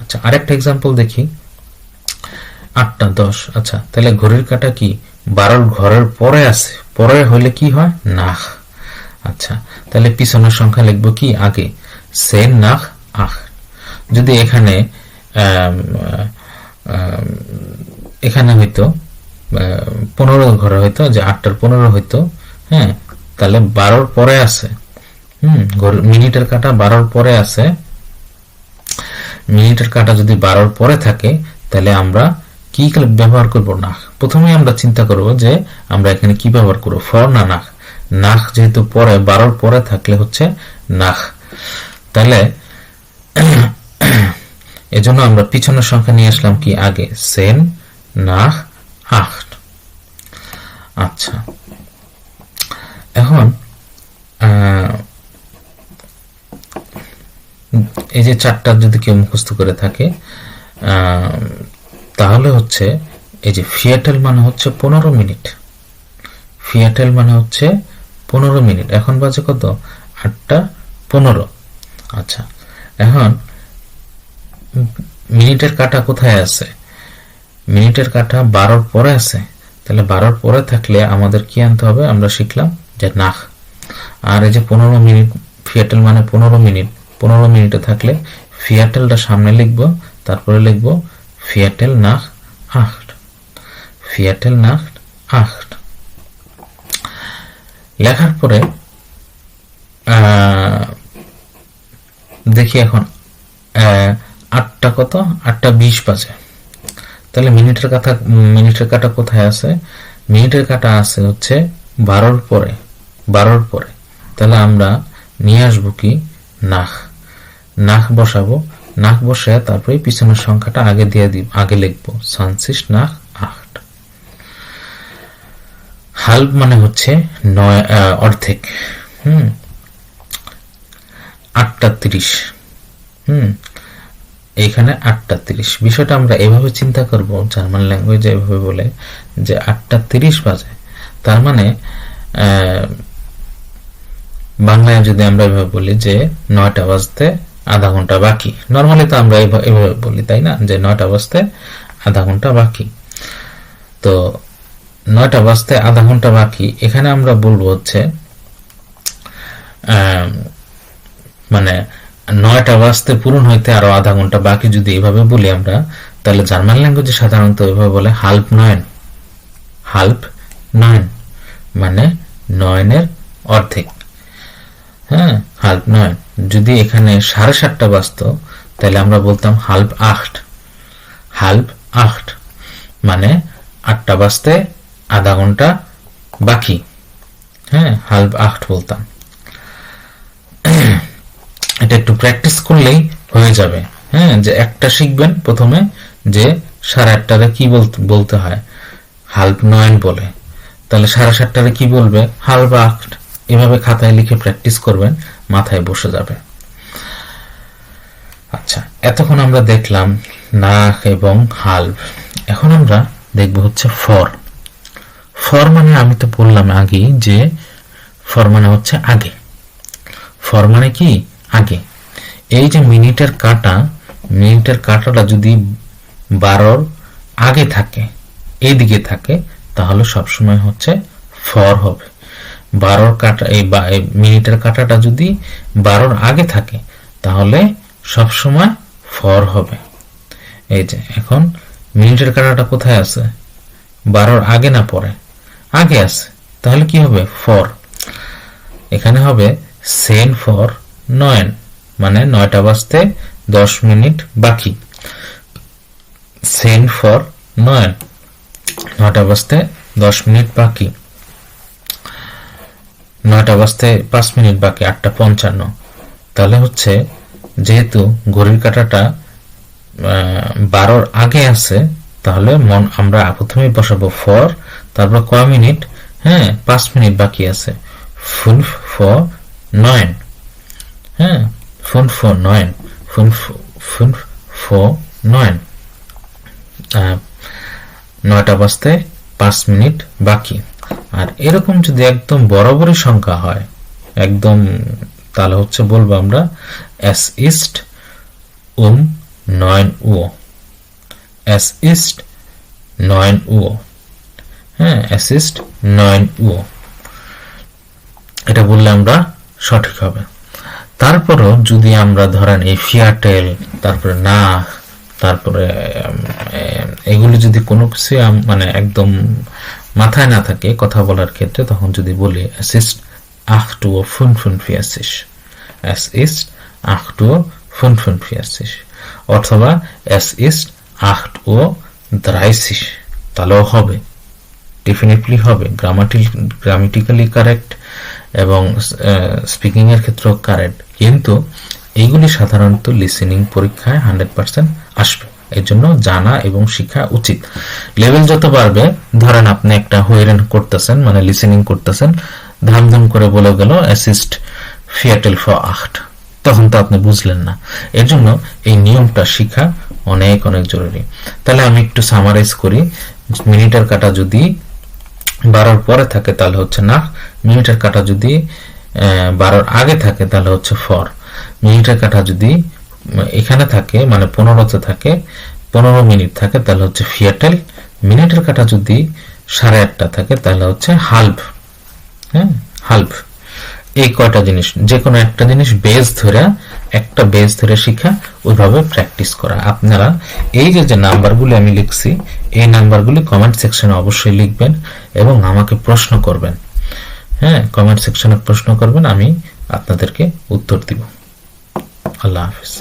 আচ্ছা, আরেকটা এক্সাম্পল দেখি, 8টা 10। আচ্ছা, তাহলে ঘড়ির কাঁটা কি 12 ঘরের পরে আছে, পরে হলে কি হয়, নাখ। আচ্ছা, তাহলে পিছনের সংখ্যা লিখবো কি আগে, 10 nach 8। যদি এখানে হইতো 15 ঘরে হইতো, যে 8টার 15 হইতো, হ্যাঁ, তাহলে 12 পরে আছে, মিনিটের কাঁটা 12 পরে আছে, মিনিটের কাঁটা যদি 12 পরে থাকে তাহলে আমরা কি ব্যবহার করব, নাখ। প্রথমে আমরা চিন্তা করব যে আমরা এখানে কি ব্যবহার করব, ফর না নাখ। নাখ যেহেতু পরে 12 পরে থাকলে হচ্ছে নাখ। তাহলে এজন্য আমরা পিছনের সংখ্যা নিয়ে আসলাম কি আগে, 10 nach 8। আচ্ছা, এখন এই যে 4টা যদি কেউ মুখস্থ করে থাকে তাহলে হচ্ছে এই যে ফিয়াটেল মানে হচ্ছে 15 মিনিট, ফিয়াটেল মানে হচ্ছে 15 মিনিট। এখন বাজে কত, 8টা 15। আচ্ছা, এখন মিনিটের কাঁটা কোথায় আছে, মিনিটের কাঁটা 12 পরে আছে, তাহলে 12 পরে থাকলে আমাদের কি আনতে হবে, আমরা শিখলাম যে নাখ। আর এই যে 15 মিনিট, ফিয়াটেল মানে 15 মিনিট, 15 মিনিটে থাকলে ফিয়াটেলটা সামনে লিখব, তারপরে লিখব ফিয়াটেল নাখ 8, ফিয়াটেল নাখ 8। লেখার পরে দেখি এখন 8টা কত, 8টা 20 বাজে। তাহলে মিনিটের কাঁটা কোথায় আছে, মিনিটের কাঁটা আছে হচ্ছে 12 পরে, 12 পরে। তাহলে আমরা নিয়ে আসবো কি, নাখ। নাখ বসাবো, নাখ বসে তারপরে পিছনের সংখ্যাটা আগে দিয়ে দিব, আগে লিখবো 20 nach 8। হাল্প মানে হচ্ছে 9, অর্ধেক। 8টা 30। এইখানে 8টা 30। বিষয়টা আমরা এভাবে চিন্তা করব, জার্মান ল্যাঙ্গুয়েজে এভাবে বলে যে 8টা 30 বাজে, তার মানে বাংলায় যদি আমরা এভাবে বলি যে 9টা বাজতে আধা ঘন্টা বাকি, নর্মালি তো আমরা এভাবে বলি, তাই না, যে 9টা বাজতে আধা ঘন্টা বাকি। তো 9টা বাজতে আধা ঘন্টা বাকি, এখানে আমরা বলবো হচ্ছে মানে 9টা বাজতে পূরণ হইতে আরো আধা ঘন্টা বাকি। যদি এভাবে বলি আমরা, তাহলে জার্মান ল্যাঙ্গুয়েজে সাধারণত এভাবে বলে হাল্প 9, হাল্প 9 মানে 9-এর অর্ধেক। হ্যাঁ, হাল্প 9। যদি এখানে 7:30টা বাজতো তাহলে আমরা বলতাম হাল্প 8, হাল্প 8 মানে 8টা বাজতে আধা ঘন্টা বাকি। হ্যাঁ, হাল্প 8 বলতাম। এটা একটু প্র্যাকটিস করলেই হয়ে যাবে। হ্যাঁ, যে একটা শিখবেন প্রথমে যে 8:30টারে কি বলতে হয়, হাল্প 9 বলে। তাহলে 7:30টারে কি বলবে, হাল্প 8। এভাবে খাতায় লিখে প্র্যাকটিস করবেন, মাথায় বসে যাবে। আচ্ছা, এতক্ষণ আমরা দেখলাম নাখ এবং হাল্প। এখন আমরা দেখব হচ্ছে ফর। ফর মানে আমি তো বললাম আগে যে ফর মানে হচ্ছে আগে। ফর মানে কি আগে। এই যে মিনিটের কাঁটাটা যদি 12-র আগে থাকে, এইদিকে থাকে, তাহলে সবসময় হচ্ছে ফর হবে। 12-র কাঁটা, এই মিনিটের কাঁটাটা যদি 12-র আগে থাকে তাহলে সবসময় ফর হবে। এই যে এখন মিনিটের কাঁটাটা কোথায় আছে, 12-র আগে না পরে, আগে আছে, তাহলে কি হবে, ফর। এখানে হবে 10 for 9 মানে 9টা বাজতে 10 মিনিট বাকি। 10 for 9, 9টা বাজতে 10 মিনিট বাকি, 9টা বাজতে 5 মিনিট বাকি, 8:55। তাহলে হচ্ছে যেহেতু ঘড়ির কাঁটাটা 12-র আগে আছে, তাহলে আমরা প্রথমে বসাবো ফর, তারপর কয় মিনিট, হ্যাঁ 5 মিনিট বাকি আছে, 5 for 9। হ্যাঁ, 5 for 9, 5 for 9, 9টা বাজতে 5 মিনিট বাকি। আর এরকম যদি একদম বরাবরই সংখ্যা হয় একদম, তাহলে হচ্ছে বলবো আমরা es ist 9 Uhr, es ist 9 Uhr, হ্যাঁ, es ist 9 Uhr, এটা বললে আমরা সঠিক হবে। তারপরও যদি আমরা ধরেন এই ফিয়াটেল, তারপরে না, তারপরে এগুলো যদি কোনো কিছু মানে একদম মাথায় না থাকে কথা বলার ক্ষেত্রে, তখন যদি বলি es ist 8:45 Uhr, es ist 8:45 Uhr, অথবা es ist 8:30 Uhr, তাহলেও হবে, ডেফিনেটলি হবে, গ্রামাটিক্যালি কারেক্ট এবং স্পিকিং এর ক্ষেত্রেও কারেক্ট। কিন্তু এইগুলি সাধারণত লিসেনিং পরীক্ষায় 100% আসবে, এর জন্য জানা এবং শেখা উচিত। লেভেল যত বাড়বে, ধরেন আপনি একটা হোয়েরেন করতেছেন, মানে লিসেনিং করতেছেন, ধামধুম করে বলে গেল es ist Viertel vor 8, তখন তো আপনি বুঝলেন না। এর জন্য এই নিয়মটা শেখা অনেক অনেক জরুরি। তাহলে আমি একটু সামারাইজ করি। মিনিটের কাটা যদি 12 পরে থাকে তাহলে হচ্ছে না, মিনিটের কাটা যদি 12 আগে থাকে তাহলে হচ্ছে ফর, মিনিটের কাটা যদি এখানে থাকে মানে 15তে থাকে, 15 মিনিট থাকে তাহলে হচ্ছে ফিয়াটেল, মিনিটের কাটা যদি 8:30 থাকে তাহলে হচ্ছে হাল্ব, হ্যাঁ, হাল্ব। এই কয়টা জিনিস, যে কোনো একটা জিনিস একটা বেস ধরে শিখা, ওইভাবে প্র্যাকটিস করা। আপনারা এই যে নাম্বারগুলো আমি লিখছি, এই নাম্বারগুলি কমেন্ট সেকশনে অবশ্যই লিখবেন এবং আমাকে প্রশ্ন করবেন, হ্যাঁ, কমেন্ট সেকশনে প্রশ্ন করবেন, আমি আপনাদেরকে উত্তর দিব। আল্লাহ হাফেজ।